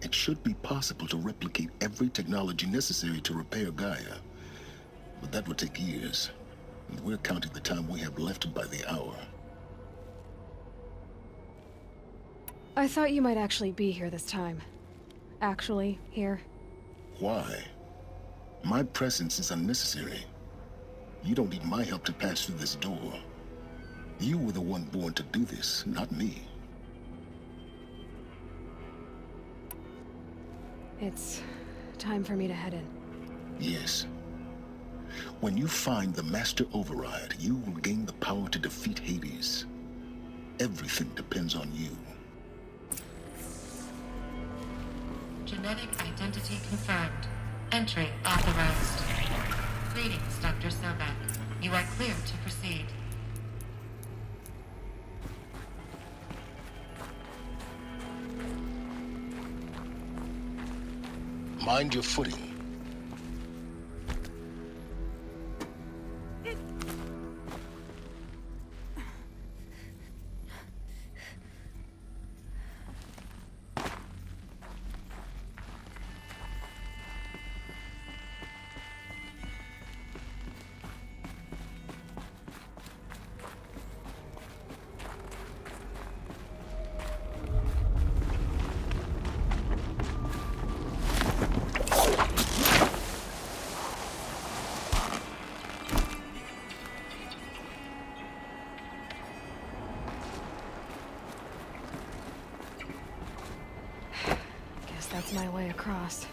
it should be possible to replicate every technology necessary to repair Gaia. But that would take years, and we're counting the time we have left by the hour. I thought you might actually be here this time. Actually, here. Why? My presence is unnecessary. You don't need my help to pass through this door. You were the one born to do this, not me. It's time for me to head in. Yes. When you find the Master Override, you will gain the power to defeat Hades. Everything depends on you. Genetic identity confirmed. Entry authorized. Greetings, Dr. Sobek. You are cleared to proceed. Mind your footing. that's my way across.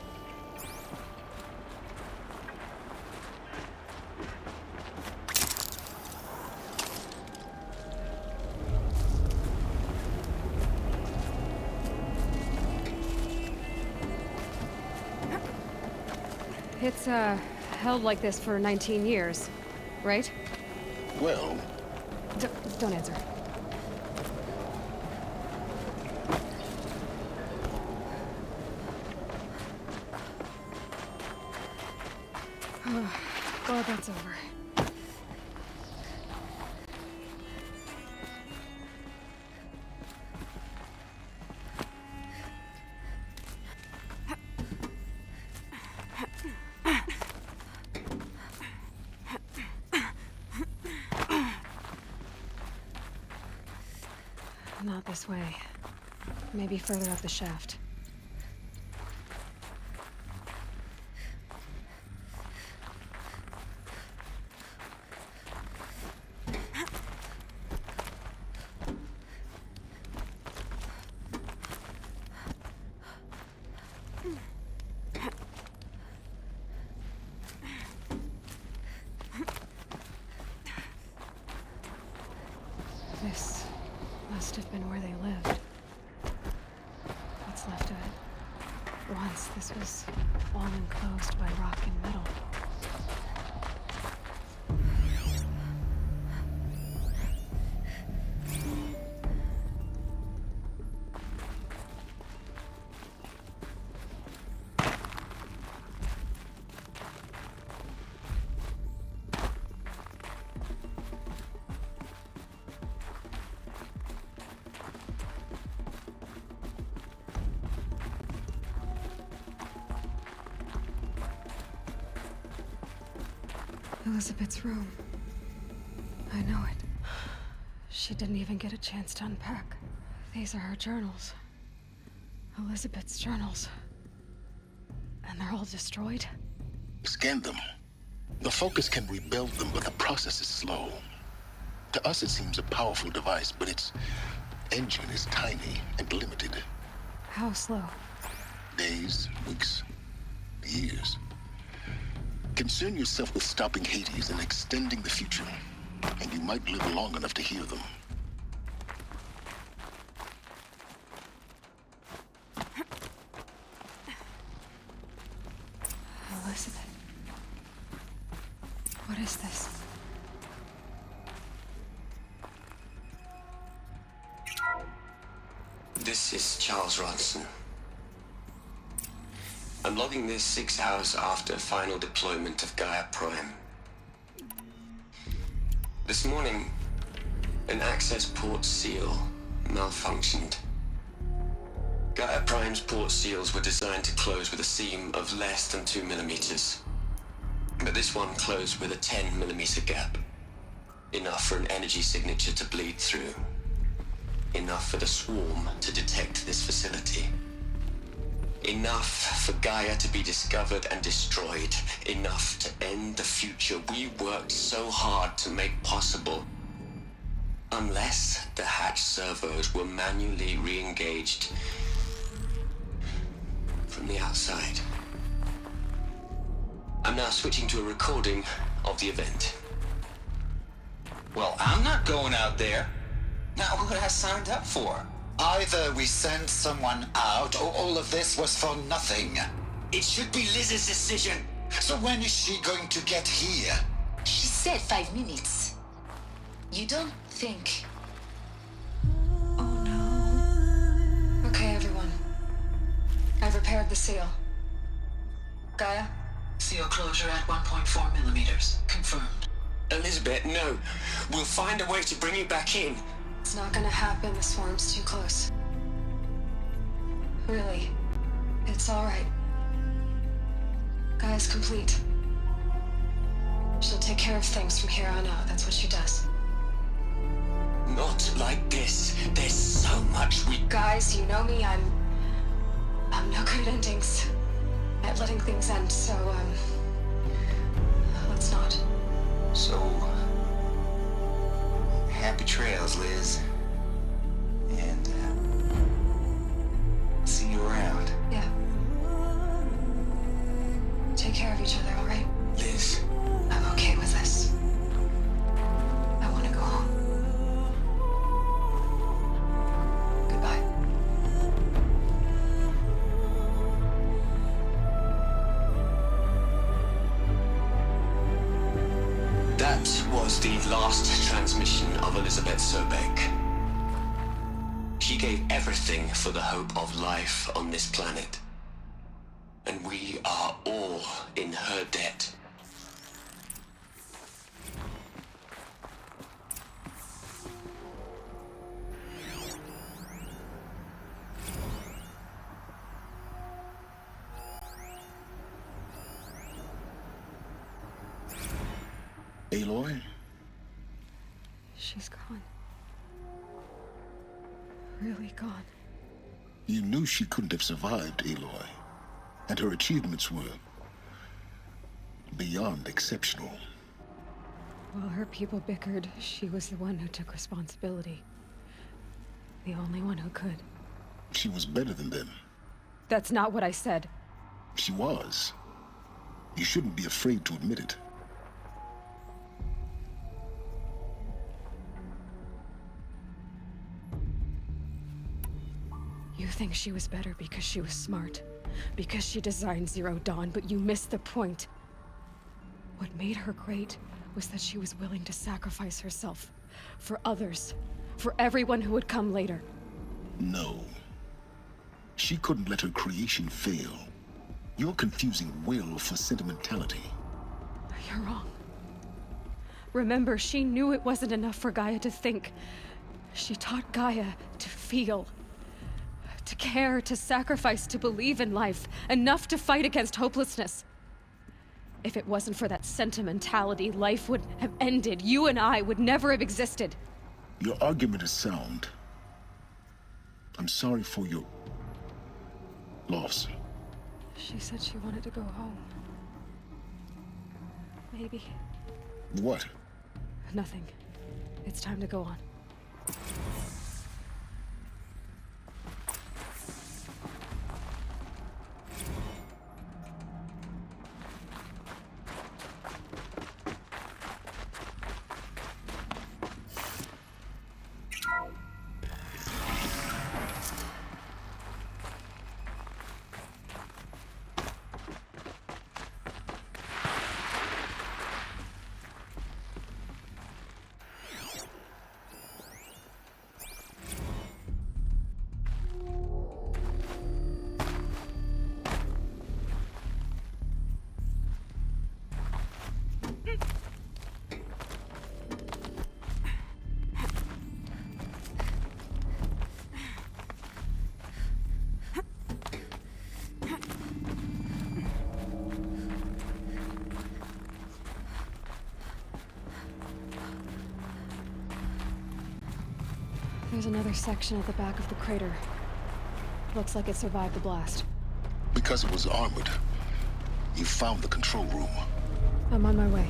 It's, held like this for 19 years, right? Well... Don't answer. Glad that's over. Not this way. Maybe further up the shaft. This must have been where they lived. What's left of it. Once this was all enclosed by rock and metal. Elizabeth's room. I know it. She didn't even get a chance to unpack. These are her journals. Elizabeth's journals. And they're all destroyed? Scan them. The Focus can rebuild them, but the process is slow. To us, it seems a powerful device, but its engine is tiny and limited. How slow? Days, weeks, years. Concern yourself with stopping Hades and extending the future, and you might live long enough to hear them. Elizabeth. What is this? This is Charles Ronson. I'm logging this 6 hours after final deployment of Gaia Prime. This morning, an access port seal malfunctioned. Gaia Prime's port seals were designed to close with a seam of less than 2 millimeters. But this one closed with a 10 millimeter gap. Enough for an energy signature to bleed through. Enough for the swarm to detect this facility. Enough for Gaia to be discovered and destroyed. Enough to end the future we worked so hard to make possible. Unless the hatch servos were manually re-engaged from the outside. I'm now switching to a recording of the event. Well, I'm not going out there. Now, what I signed up for? Either we send someone out, or all of this was for nothing. It should be Liz's decision. So when is she going to get here? She said 5 minutes. You don't think... Oh no. Okay, everyone. I've repaired the seal. Gaia? Seal closure at 1.4 millimeters. Confirmed. Elizabeth, no. We'll find a way to bring you back in. It's not gonna happen. The swarm's too close. Really. It's alright. Gaia's complete. She'll take care of things from here on out. That's what she does. Not like this. There's so much we... Guys, you know me. I'm no good at endings. At letting things end, so, let's not. So... happy trails, Liz. And, see you around. Yeah. of Elizabeth Sobek. She gave everything for the hope of life on this planet. And we are all in her debt. Aloy? She's gone. Really gone. You knew she couldn't have survived, Aloy. And her achievements were beyond exceptional. While her people bickered, she was the one who took responsibility. The only one who could. She was better than them. That's not what I said. She was. You shouldn't be afraid to admit it. You think she was better because she was smart, because she designed Zero Dawn, but you missed the point. What made her great was that she was willing to sacrifice herself for others, for everyone who would come later. No. She couldn't let her creation fail. You're confusing will for sentimentality. You're wrong. Remember, she knew it wasn't enough for Gaia to think. She taught Gaia to feel. To care, to sacrifice, to believe in life, enough to fight against hopelessness. If it wasn't for that sentimentality, life would have ended. You and I would never have existed. Your argument is sound. I'm sorry for your loss. She said she wanted to go home. Maybe. What? Nothing. It's time to go on. There's another section at the back of the crater. Looks like it survived the blast. Because it was armored, you found the control room. I'm on my way.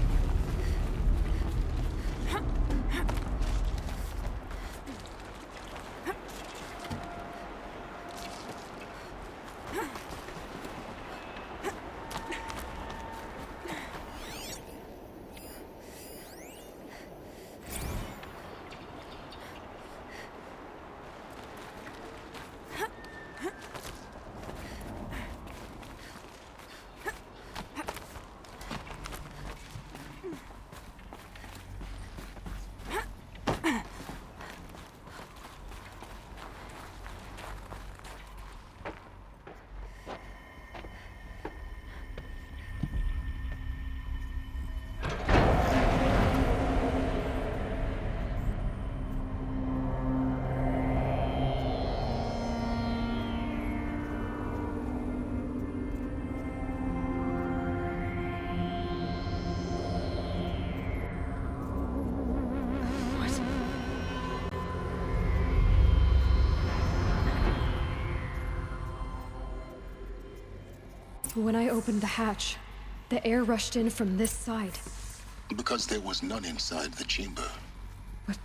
When I opened the hatch, the air rushed in from this side. Because there was none inside the chamber. But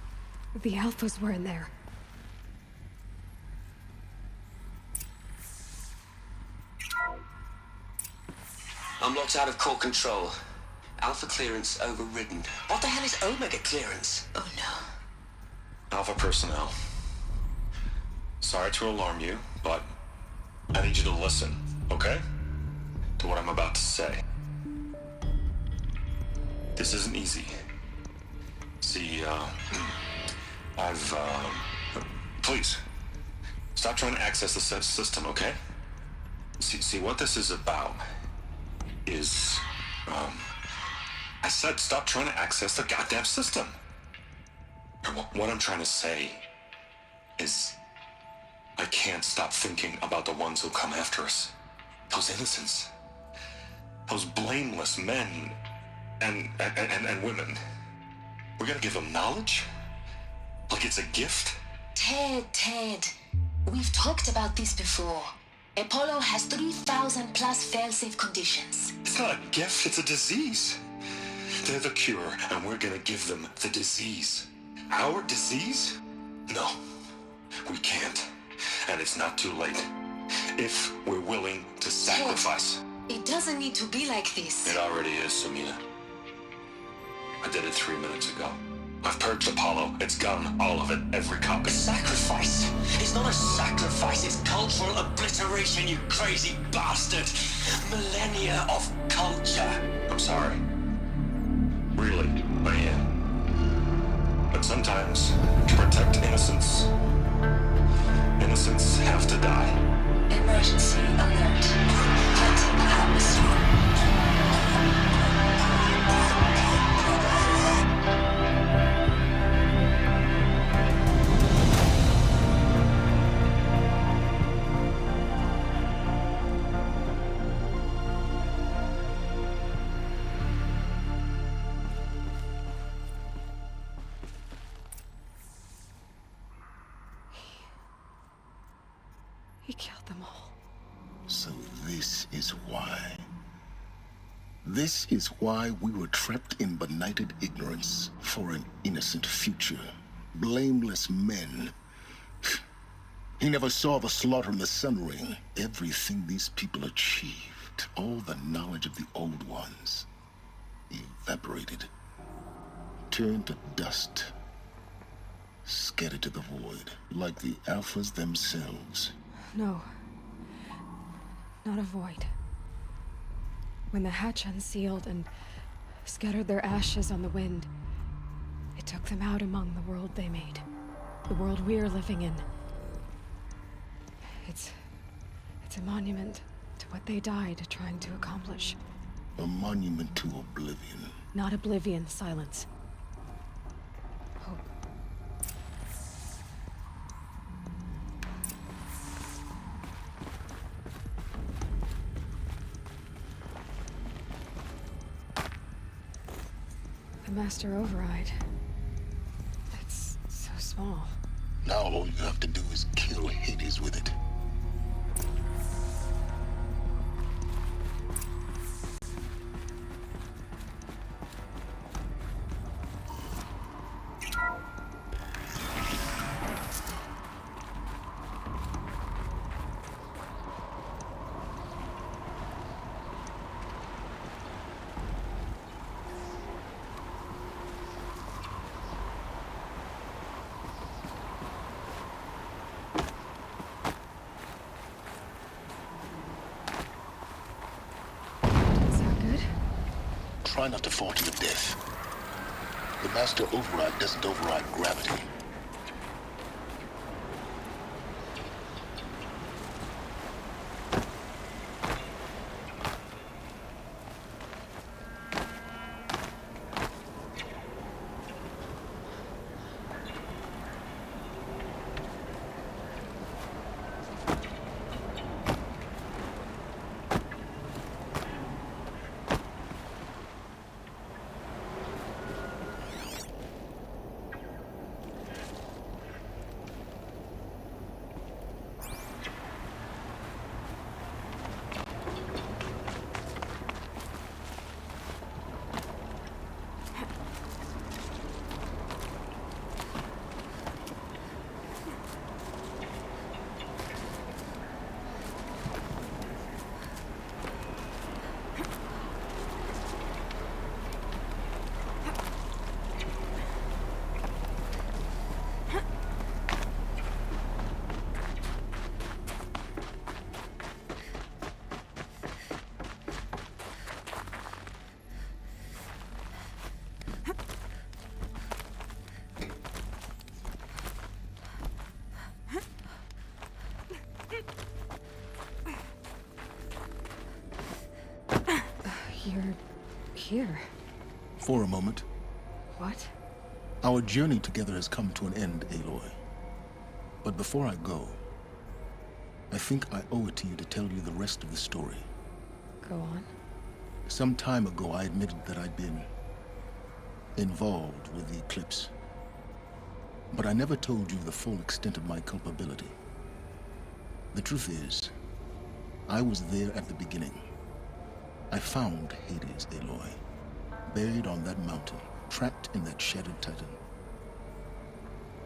the Alphas were in there. I'm locked out of core control. Alpha clearance overridden. What the hell is Omega clearance? Oh no. Alpha personnel. Sorry to alarm you, but I need you to listen, okay? To what I'm about to say. This isn't easy. See, Please, stop trying to access the system, okay? See, what this is about is, I said stop trying to access the goddamn system. What I'm trying to say is, I can't stop thinking about the ones who come after us. Those innocents. Those blameless men and women. We're gonna give them knowledge? Like it's a gift? Ted. We've talked about this before. Apollo has 3,000 plus fail-safe conditions. It's not a gift, it's a disease. They're the cure, and we're gonna give them the disease. Our disease? No, we can't. And it's not too late. If we're willing to sacrifice. It doesn't need to be like this. It already is, Samina. I did it 3 minutes ago. I've purged Apollo. It's gone. All of it. Every copy. Sacrifice? It's not a sacrifice, it's cultural obliteration, you crazy bastard! Millennia of culture! I'm sorry. Really, I am. But sometimes, to protect innocence, innocents have to die. Emergency alert. Cutting atmosphere. He killed them all. So this is why. This is why we were trapped in benighted ignorance for an innocent future. Blameless men. He never saw the slaughter in the Sun Ring. Everything these people achieved, all the knowledge of the old ones, evaporated, turned to dust, scattered to the void, like the Alphas themselves. No. Not a void. When the hatch unsealed and scattered their ashes on the wind, it took them out among the world they made. The world we're living in. It's a monument to what they died trying to accomplish. A monument to oblivion. Not oblivion, silence. Hope. The Master Override. It's so small. Now all you have to do is kill Hades with it. Try not to fall to your death. The Master Override doesn't override gravity. You're here. For a moment. What? Our journey together has come to an end, Aloy. But before I go, I think I owe it to you to tell you the rest of the story. Go on. Some time ago, I admitted that I'd been involved with the eclipse. But I never told you the full extent of my culpability. The truth is, I was there at the beginning. I found Hades, Aloy, buried on that mountain, trapped in that shattered titan.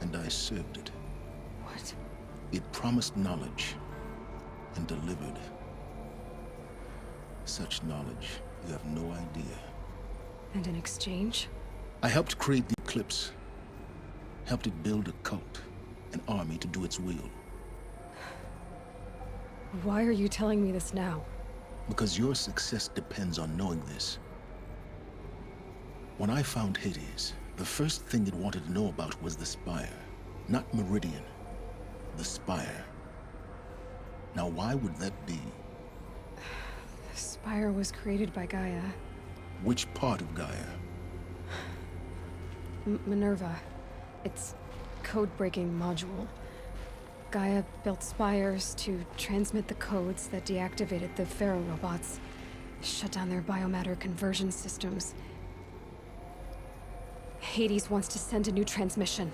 And I served it. What? It promised knowledge and delivered. Such knowledge, you have no idea. And in exchange? I helped create the eclipse. Helped it build a cult, an army to do its will. Why are you telling me this now? Because your success depends on knowing this. When I found Hades, the first thing it wanted to know about was the Spire. Not Meridian. The Spire. Now why would that be? The Spire was created by Gaia. Which part of Gaia? Minerva. Its code-breaking module. Gaia built spires to transmit the codes that deactivated the Pharaoh robots, shut down their biomatter conversion systems. Hades wants to send a new transmission.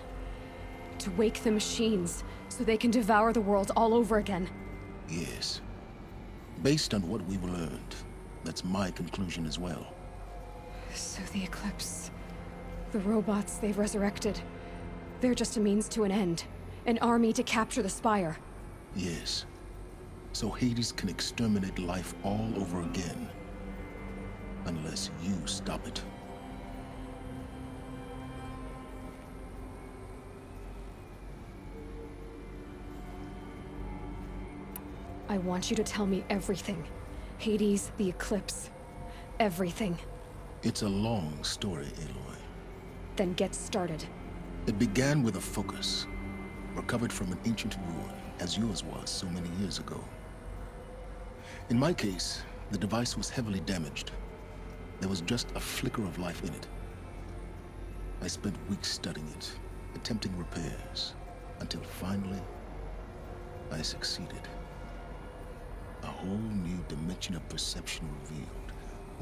To wake the machines, so they can devour the world all over again. Yes. Based on what we've learned, that's my conclusion as well. So the Eclipse... the robots they've resurrected... they're just a means to an end. An army to capture the Spire. Yes. So Hades can exterminate life all over again. Unless you stop it. I want you to tell me everything. Hades, the Eclipse. Everything. It's a long story, Aloy. Then get started. It began with a focus. Recovered from an ancient ruin, as yours was so many years ago. In my case, the device was heavily damaged. There was just a flicker of life in it. I spent weeks studying it, attempting repairs, until finally, I succeeded. A whole new dimension of perception revealed,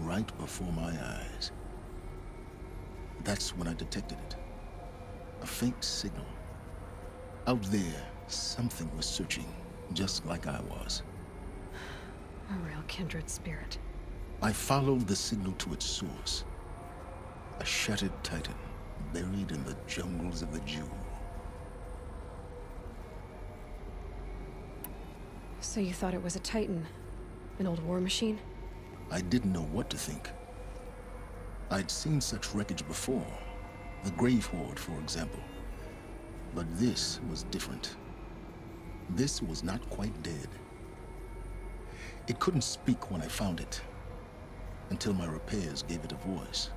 right before my eyes. That's when I detected it. A faint signal. Out there, something was searching, just like I was. A real kindred spirit. I followed the signal to its source. A shattered titan, buried in the jungles of the Jewel. So you thought it was a titan? An old war machine? I didn't know what to think. I'd seen such wreckage before. The Grave Horde, for example. But this was different. This was not quite dead. It couldn't speak when I found it, until my repairs gave it a voice.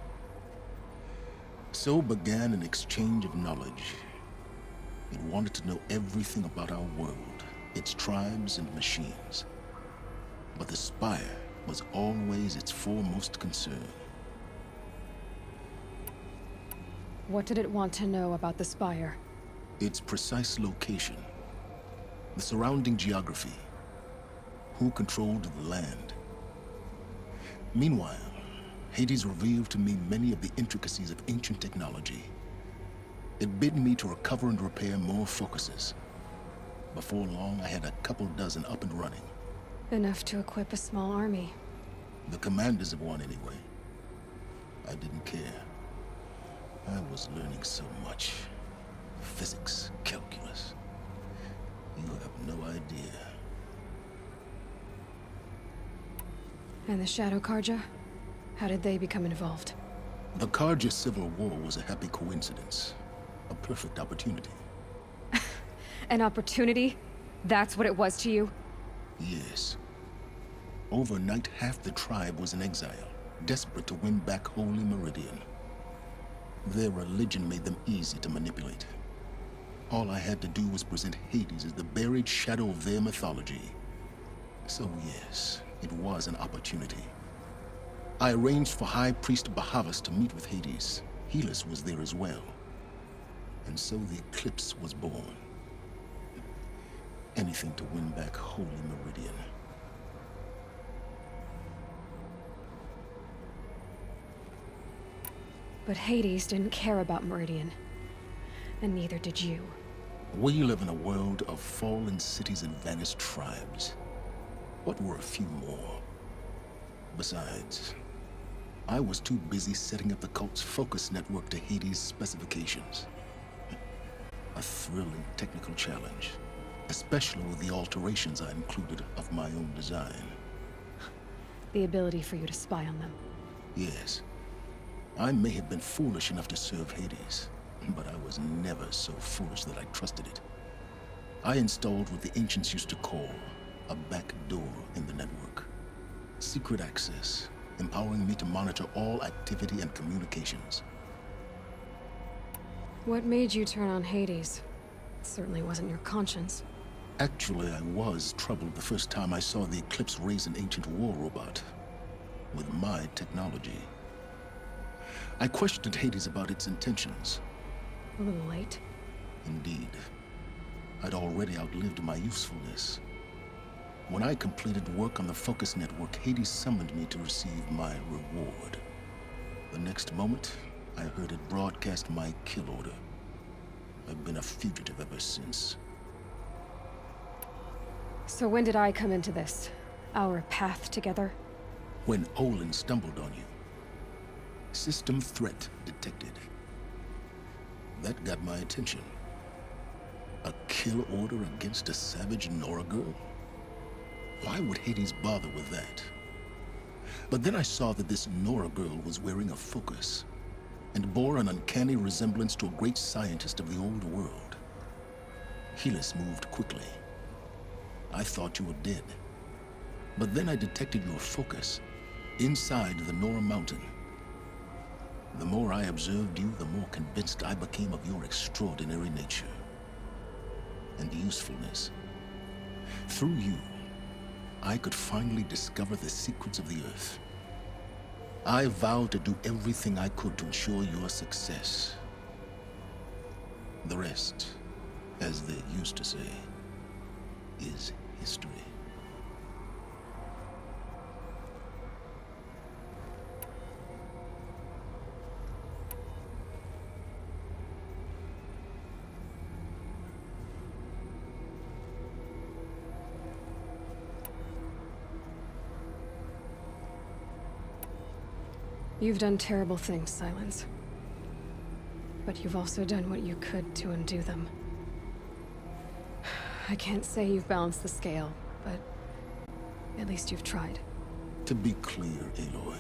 So began an exchange of knowledge. It wanted to know everything about our world, its tribes and machines. But the Spire was always its foremost concern. What did it want to know about the Spire? Its precise location, the surrounding geography, who controlled the land. Meanwhile, Hades revealed to me many of the intricacies of ancient technology. It bid me to recover and repair more focuses. Before long, I had a couple dozen up and running. Enough to equip a small army. The commanders of one, anyway. I didn't care. I was learning so much. Physics, calculus. You have no idea. And the Shadow Karja? How did they become involved? The Karja Civil War was a happy coincidence. A perfect opportunity. An opportunity? That's what it was to you? Yes. Overnight, half the tribe was in exile, desperate to win back Holy Meridian. Their religion made them easy to manipulate. All I had to do was present Hades as the buried shadow of their mythology. So yes, it was an opportunity. I arranged for High Priest Bahavas to meet with Hades. Helis was there as well. And so the Eclipse was born. Anything to win back Holy Meridian. But Hades didn't care about Meridian. And neither did you. We live in a world of fallen cities and vanished tribes. What were a few more? Besides, I was too busy setting up the cult's focus network to Hades' specifications. A thrilling technical challenge, especially with the alterations I included of my own design. The ability for you to spy on them. Yes. I may have been foolish enough to serve Hades, but I was never so foolish that I trusted it. I installed what the ancients used to call a back door in the network. Secret access, empowering me to monitor all activity and communications. What made you turn on Hades? It certainly wasn't your conscience. Actually, I was troubled the first time I saw the Eclipse raise an ancient war robot with my technology. I questioned Hades about its intentions. A little late. Indeed. I'd already outlived my usefulness. When I completed work on the Focus Network, Hades summoned me to receive my reward. The next moment, I heard it broadcast my kill order. I've been a fugitive ever since. So when did I come into this? Our path together? When Olin stumbled on you. System threat detected. That got my attention. A kill order against a savage Nora girl? Why would Hades bother with that? But then I saw that this Nora girl was wearing a focus, and bore an uncanny resemblance to a great scientist of the old world. Helis moved quickly. I thought you were dead. But then I detected your focus inside the Nora mountain. The more I observed you, the more convinced I became of your extraordinary nature and usefulness. Through you, I could finally discover the secrets of the Earth. I vowed to do everything I could to ensure your success. The rest, as they used to say, is history. You've done terrible things, Silence. But you've also done what you could to undo them. I can't say you've balanced the scale, but at least you've tried. To be clear, Aloy,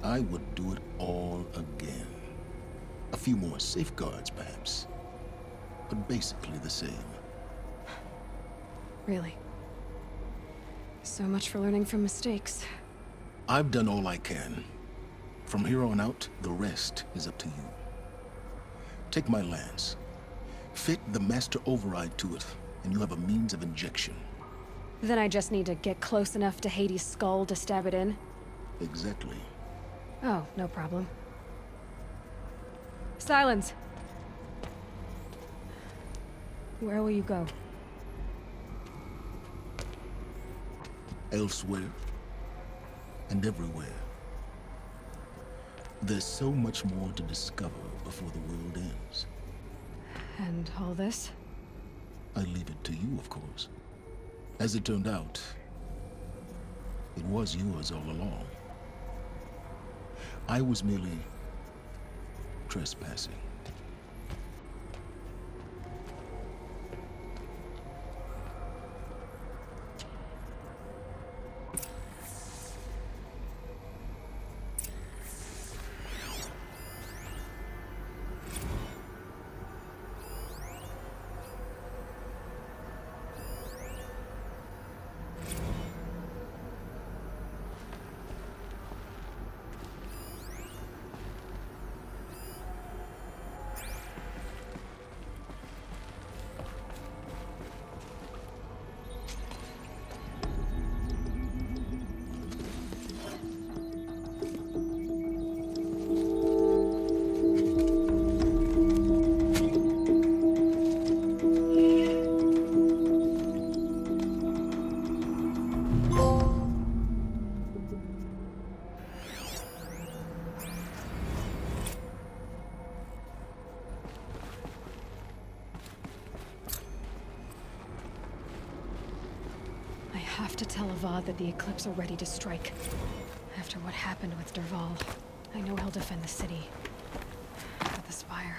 I would do it all again. A few more safeguards, perhaps, but basically the same. Really? So much for learning from mistakes. I've done all I can. From here on out, the rest is up to you. Take my lance. Fit the master override to it, and you have a means of injection. Then I just need to get close enough to Hades' skull to stab it in? Exactly. Oh, no problem. Silence! Where will you go? Elsewhere. And everywhere. There's so much more to discover before the world ends. And all this? I leave it to you, of course. As it turned out, it was yours all along. I was merely trespassing. have to tell Avad that the Eclipse are ready to strike. After what happened with Derval, I know he'll defend the city. But the Spire...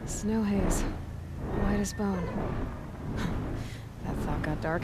Snow haze. White as bone. That thought got dark.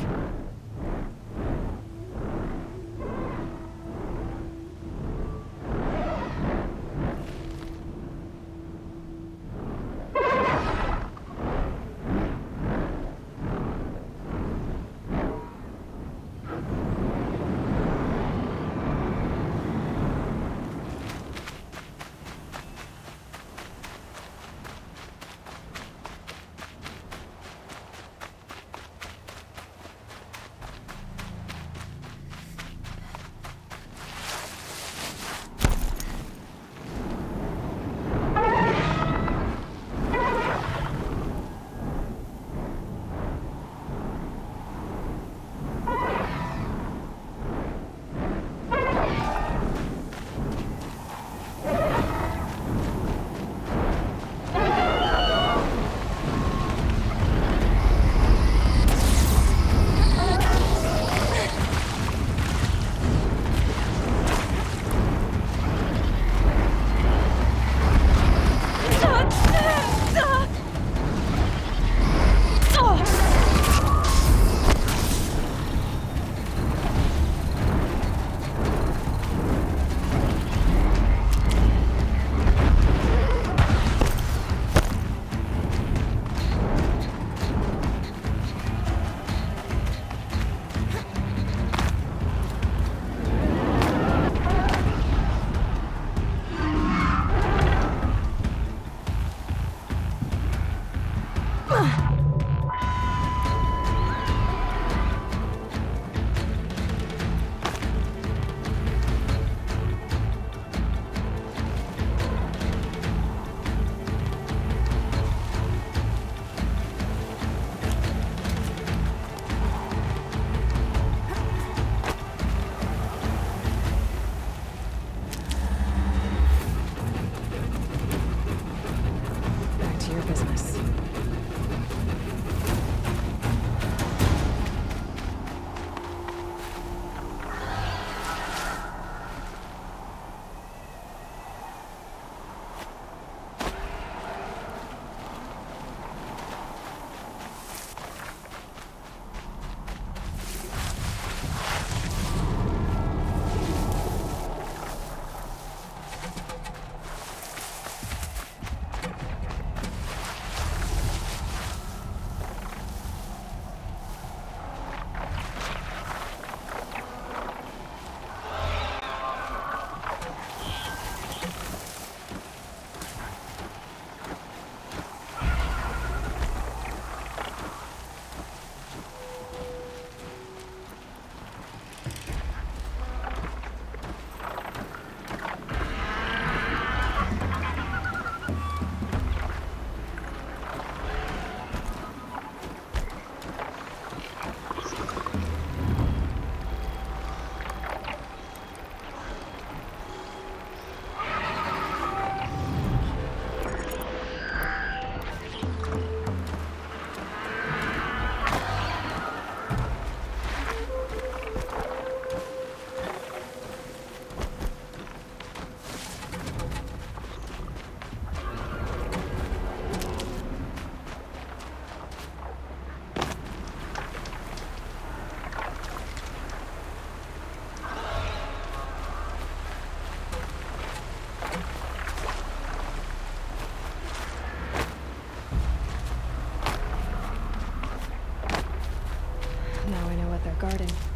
their garden.